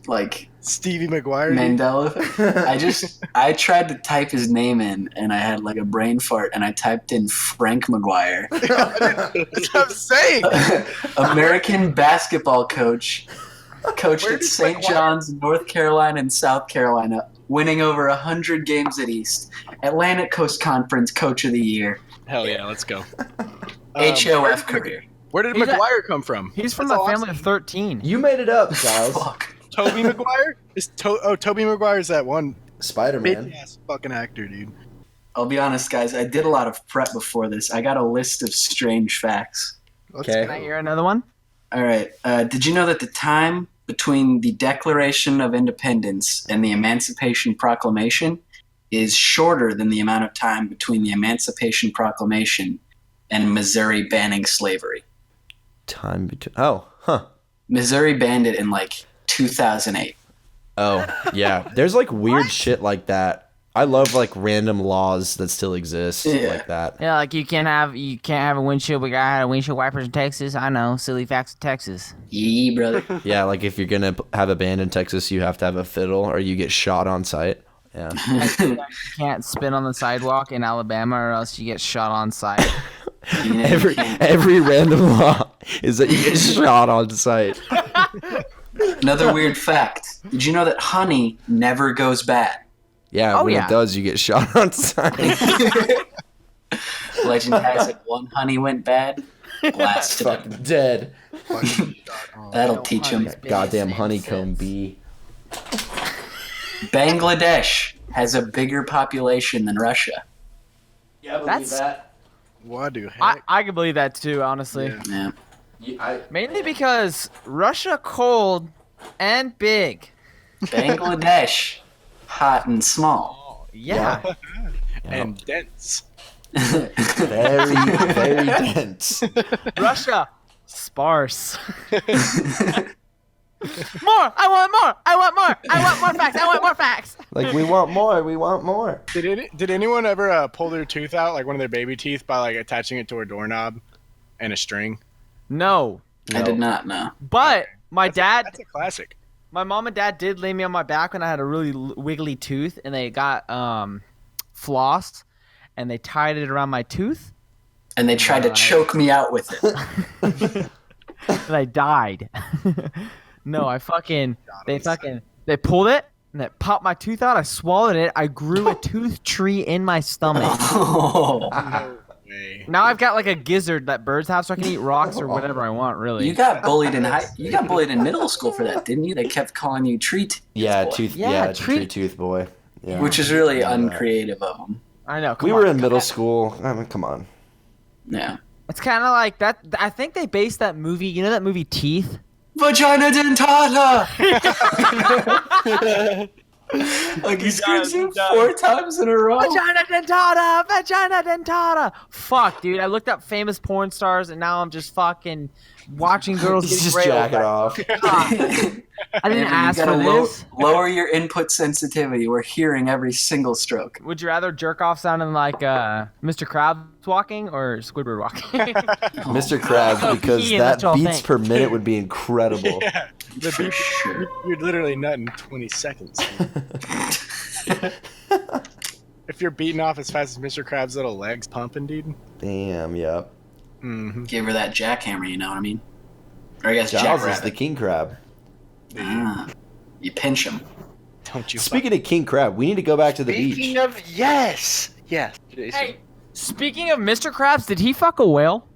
like, Stevie McGuire. Dude. Mandela effect, I tried to type his name in, and I had, like, a brain fart, and I typed in Frank McGuire. That's what I'm saying. American basketball coached at St. John's, North Carolina, and South Carolina, winning over 100 games at East. Atlantic Coast Conference Coach of the Year. Hell yeah, let's go. HOF career. Where did He's McGuire come from? He's from That's a family awesome. of 13. You made it up, Giles. Fuck. Toby McGuire? Toby McGuire is that one Spider-Man. bitch ass fucking actor, dude. I'll be honest, guys. I did a lot of prep before this. I got a list of strange facts. Let's Okay. Can I hear another one? All right. Did you know that the time between the Declaration of Independence and the Emancipation Proclamation is shorter than the amount of time between the Emancipation Proclamation and Missouri banning slavery? Time between. Oh, huh. Missouri banned it in like 2008. Oh, yeah. There's like weird shit like that. I love like random laws that still exist Yeah. like that. Yeah, like you can't have a windshield. We got windshield wipers in Texas. I know, silly facts of Texas. Yee, brother. Yeah, like if you're gonna have a band in Texas, you have to have a fiddle, or you get shot on sight. Yeah. You can't spin on the sidewalk in Alabama, or else you get shot on sight. You know, you can't. Every random law is that you get shot on sight. Another weird fact. Did you know that honey never goes bad? Yeah, Oh, when yeah. it does, you get shot on sight. Legend has it one honey went bad, blasted him. Fucking dead. That'll teach him. Goddamn honeycomb bee. Bangladesh has a bigger population than Russia. Yeah, That's- that. What do heck? I can believe that too, honestly. Yeah. Yeah. Mainly because Russia cold and big. Bangladesh, hot and small. Yeah. And dense. Very, very dense. Russia sparse. More! I want more! I want more! I want more facts! I want more facts! Like, we want more, we want more. Did anyone ever pull their tooth out, like one of their baby teeth, by like attaching it to a doorknob and a string? No. I did not know. But my dad, That's a classic. my mom and dad did lay me on my back when I had a really wiggly tooth, and they got flossed, and they tied it around my tooth, And they tried to choke me out with it. and I died. No, they pulled it, and it popped my tooth out. I swallowed it. I grew a tooth tree in my stomach. Oh, Way. Now I've got like a gizzard that birds have, so I can eat rocks or whatever I want, really. you got bullied in middle school for that, didn't you? They kept calling you tree tooth Yeah, boy, tooth. Yeah, Yeah, tree- tree tooth boy. Yeah. which is really uncreative of them. I know. We Come were on. in middle school. I mean, come on. Yeah. It's kind of like that. I think they based that movie. You know that movie Teeth? Vagina dentata. Like he He screams does, he it does. 4 times in a row. Vagina dentata. Fuck, dude. I looked up famous porn stars, and now I'm just fucking watching girls He's get just railed. jacking off. I didn't Avery, ask you for gotta this. lower your input sensitivity. We're hearing every single stroke. Would you rather jerk off sounding like Mr. Krabs walking or Squidward walking? Mr. Krabs, Oh, because pee, and that that's all beats thing. per minute would be incredible. Yeah, the For beat, sure. you're literally nutting 20 seconds. If you're beating off as fast as Mr. Krabs' little legs pumping, dude. Damn, yeah. Mm-hmm. Give her that jackhammer, you know what I mean? Or I guess Giles is jackrabbit. the king crab. Ah, you pinch him. Don't you? Speaking of king crab, we need to go back to the Speaking beach. of yes, Jason. Hey, speaking of Mr. Krabs, did he fuck a whale?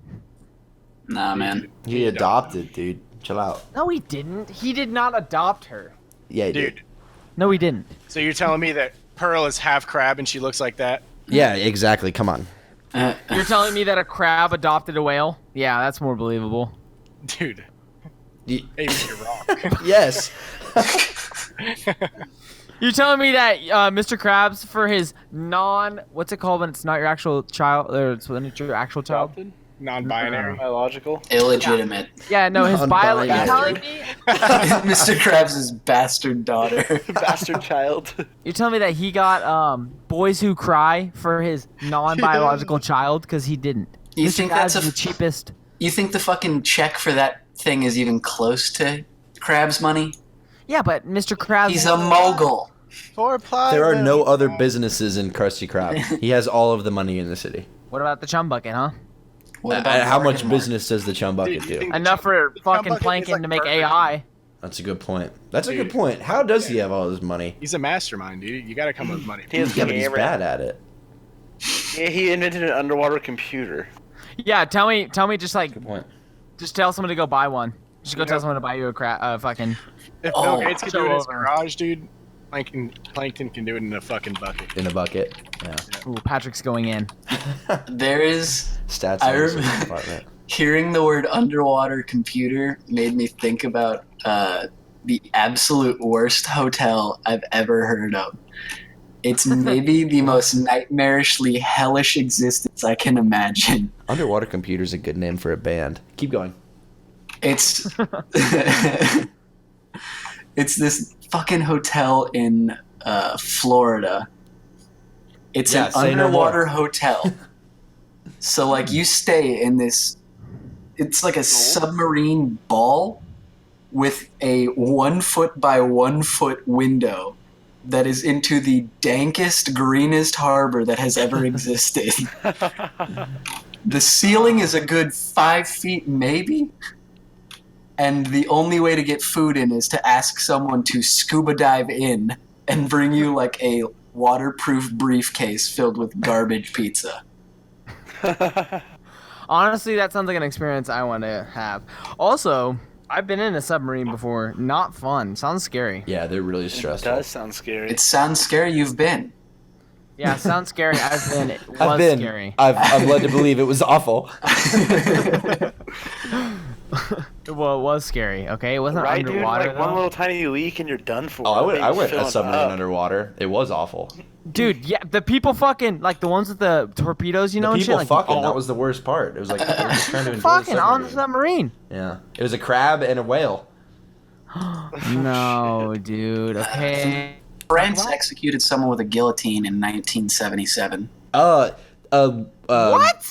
Nah, man. He adopted, dude. Chill out. No, he didn't. He did not adopt her. Yeah, he did. Dude, No, he didn't. so you're telling me that Pearl is half crab and she looks like that? Yeah, exactly. Come on. You're telling me that a crab adopted a whale? Yeah, that's more believable. Dude, Y- maybe you're wrong. yes. You're telling me that Mr. Krabs, for his what's it called when it's not your actual child, or it's when it's your actual child? Adopted? Non-binary. Biological. Illegitimate. Yeah, no, his Non-binary. You're telling me? Mr. Krabs' bastard daughter. Bastard child. You're telling me that he got Boys Who Cry for his non-biological child because he didn't. You Mr. think Krabs that's is the cheapest? You think the fucking check for that thing is even close to Krabs' money? Yeah, but Mr. Krabs. He's a mogul. There are no other businesses in Krusty Krab. He has all of the money in the city. What about the chum bucket, huh? What about How much Morgan? business does the Chum Bucket Dude, you do? think- Enough for The chum fucking bucket is Plankton like to make perfect. AI. That's a good point. That's a Dude. good point. How does he have all his money? He's a mastermind, dude. You gotta come up with money. He has Yeah, but he's camera. bad at it. Yeah, he invented an underwater computer. Yeah, tell me, just like, Good point. just tell someone to go buy one. Just go tell someone to buy you a fucking. If Oh, Bill Gates could do show it in his over. garage, dude, Plankton can do it in a fucking bucket. In a bucket. Yeah. Ooh, Patrick's going in. There is Stats I in the remember- department. hearing the word underwater computer made me think about the absolute worst hotel I've ever heard of. It's maybe the most nightmarishly hellish existence I can imagine. Underwater Computer's a good name for a band. Keep going. It's it's this fucking hotel in Florida. It's Yeah, an say no underwater hotel. So like you stay in this, it's like a submarine ball with a 1 foot by 1 foot window that is into the dankest, greenest harbor that has ever existed. The ceiling is a good 5 feet, maybe. And the only way to get food in is to ask someone to scuba dive in and bring you like a waterproof briefcase filled with garbage pizza. Honestly, that sounds like an experience I want to have. Also, I've been in a submarine before. Not fun. Sounds scary. Yeah, they're really It stressful. does sound scary. It sounds scary. You've been. Yeah, sounds scary. I've been. It was I've been. scary. I'm led to believe it was awful. Well, it was scary. Okay, it wasn't right, dude? underwater Like one though. little tiny leak and you're done for. Oh, I Maybe went filling a submarine up. underwater. It was awful. Dude, yeah, the people fucking like the ones with the torpedoes, you know, The and people shit. Like, fucking. That was the worst part. It was like they were just trying to enjoy fucking the on the submarine. submarine. Yeah, it was a crab and a whale. No, dude. Okay. France executed someone with a guillotine in 1977. What?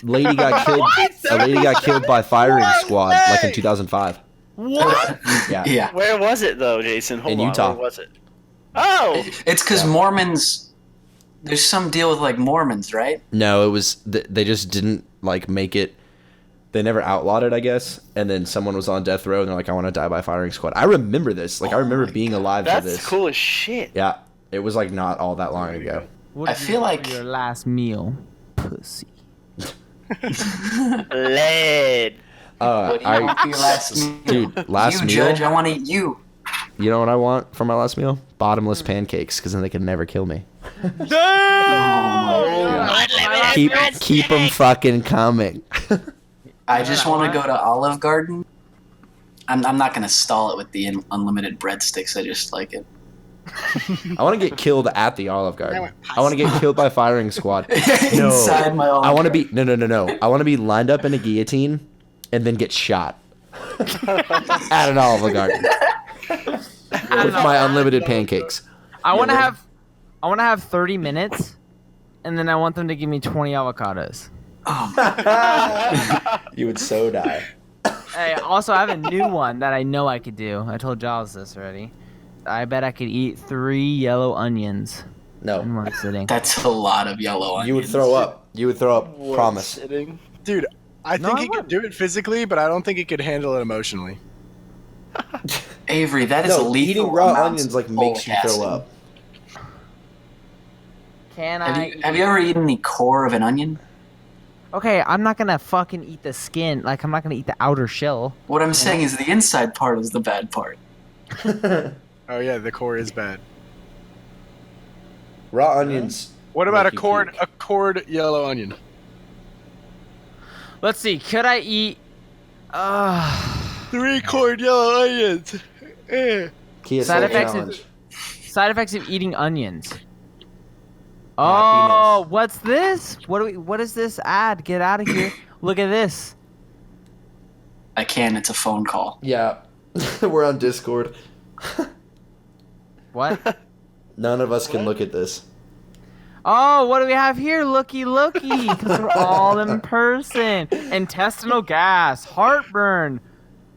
Lady got killed. A lady got killed by firing squad like in 2005. What? Yeah. Yeah. Where was it though, Jason? Hold In on. Utah. Where was it? Oh, It's because Mormons. There's some deal with like Mormons, right? No, it was they just didn't like make it. They never outlawed it, I guess. And then someone was on death row, and they're like, "I want to die by firing squad." I remember this. Like, I remember being alive for that's this. cool as shit. Yeah, it was like not all that long ago. What I did you feel want for like- your last meal, pussy. Lead. What do you want for your last meal? Dude, last you meal. judge, I want to eat you. You know what I want for my last meal? Bottomless pancakes, because then they can never kill me. Keep them fucking coming. I just want to go to Olive Garden. I'm not gonna stall it with the unlimited breadsticks. I just like it. I want to get killed at the Olive Garden. I want to get killed by firing squad. No. Inside my Olive I want to Garden. be no. I want to be lined up in a guillotine and then get shot at an Olive Garden with my unlimited pancakes. I want to have 30 minutes, and then I want them to give me 20 avocados. You would so die. Hey, also, I have a new one that I know I could do. I told Giles this already. I bet I could eat 3 yellow onions in No, one sitting. That's a lot of yellow onions. you would throw up. You would throw up. Promise. Dude, I No, think I he could wouldn't. do it physically, but I don't think he could handle it emotionally. Avery, that is a No, lethal eating raw amount onions of like makes you folic throw acid. up. Can Have I? you ever eaten the core of an onion? Okay, I'm not gonna fucking eat the skin. Like, I'm not gonna eat the outer shell. What I'm saying is the inside part is the bad part. Oh yeah, the core is bad. Raw onions. What about Make a you cord? puke. A cord yellow onion. Let's see. Could I eat? 3 cord yellow onions. Kia Side Soul effects challenge. Side effects of eating onions. Happiness. Oh, what's this? What is this ad? Get out of here. Look at this. I can. It's a phone call. Yeah, we're on Discord. What? None of us can look at this. Oh, what do we have here? Looky. Because we're all in person. Intestinal gas, heartburn.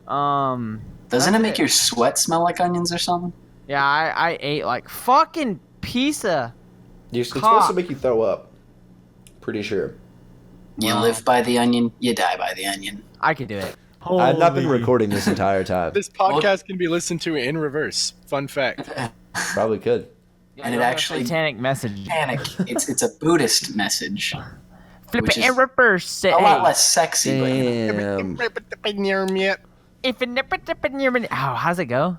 Doesn't it make your sweat smell like onions or something? Yeah, I ate like fucking pizza. It's supposed to make you throw up. Pretty sure. You live by the onion, you die by the onion. I could do it. I've not been recording this entire time. This podcast can be listened to in reverse. Fun fact. Probably could. Yeah, And it you'll have a actually- satanic message. Panic. It's a Buddhist message. Flip which it is and reverse it. A lot less sexy, but Damn. If it oh, how's it go?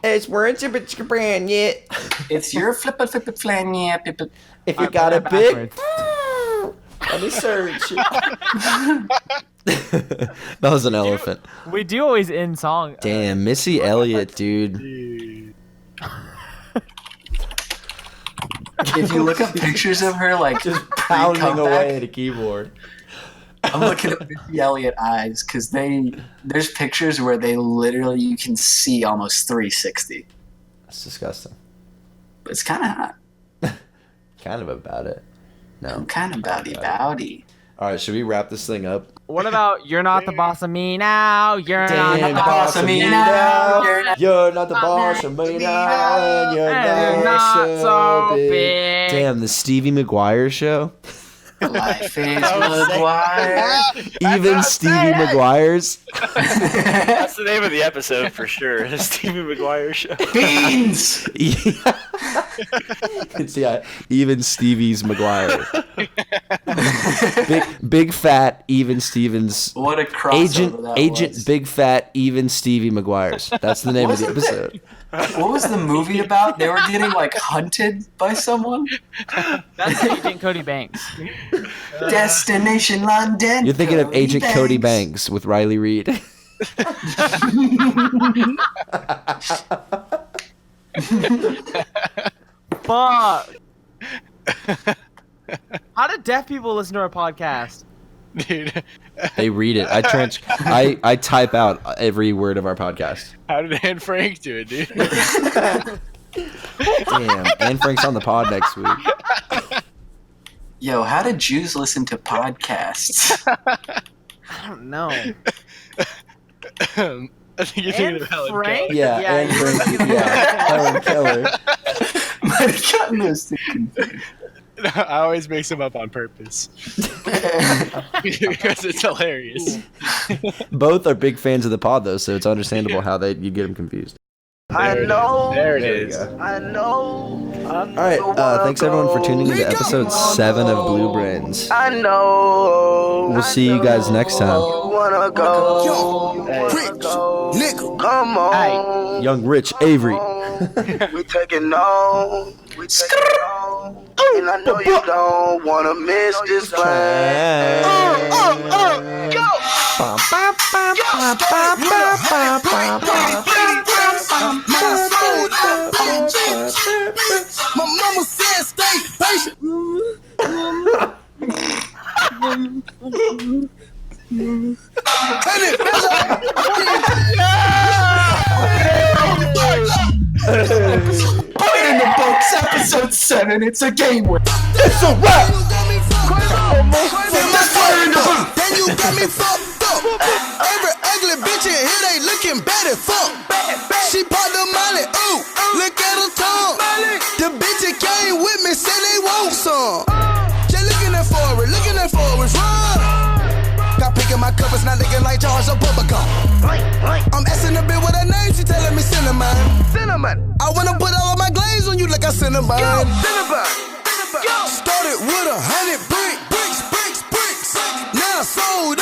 It's worth a brand yet. it's your flip it flan, yeah, pip it. If you Alright, got play a that big, backwards. let me search. That was an elephant. We do always end song. Damn, Missy Elliott, dude. Dude. If you look up pictures of her, like Just pounding comeback, away at a keyboard. I'm looking at Missy Elliott eyes because there's pictures where they literally you can see almost 360. That's disgusting. But it's kind of hot. Kind of about it. No. Kind of bowdy. All right, should we wrap this thing up? What about you're not the boss of me now? You're not Damn, the boss of me now. You're not the boss of me now, and you're And not so big. Damn, the Stevie McGuire show. Life is McGuire. Even Stevie McGuire's. That's the name of the episode for sure. The Stevie McGuire show. Beans. It's even Stevie's McGuire. big fat even Stevens. What a crossover that Agent was. Big Fat even Stevie McGuire's. That's the name of the episode. What was the movie about? They were getting like hunted by someone. That's Agent Cody Banks. Destination London. You're thinking of Agent Cody Banks with Riley Reid. Fuck. How do deaf people listen to our podcast? Dude, They read it. I type out every word of our podcast. how did Anne Frank do it, dude? Damn. Anne Frank's on the pod next week. Yo, how did Jews listen to podcasts? I don't know. I think you're thinking Anne of Helen Frank? Keller. Yeah, Yeah, Anne you're Frank. Yeah, Helen Keller. Might have gotten those two confused. I always mix them up on purpose because it's hilarious. Both are big fans of the pod, though, so it's understandable how you get them confused. There There it we is. go. All right, thanks everyone for tuning into episode 7 of Blue Brains. I know. We'll see you guys next time. Wanna go? Nigga, come on. Young Rich Avery. We taking on. We taking on. And I know you don't wanna miss this plan. Yo. My mama said stay patient. Put it in the books, episode 7. It's a game where It's a rap. Let's fire in the booth. Then you got me fucked up. Every ugly bitch in here, they looking bad as fuck. She popped the molly, ooh, look at her tongue. The bitch that came with me said they want some. Just looking at forward, run. Got picking my covers, not looking like jars of bubblegum. I'm asking a bitch what her name, she telling me cinnamon. I wanna put all of my glaze on you like a cinnamon. Started with 100 bricks. Now sold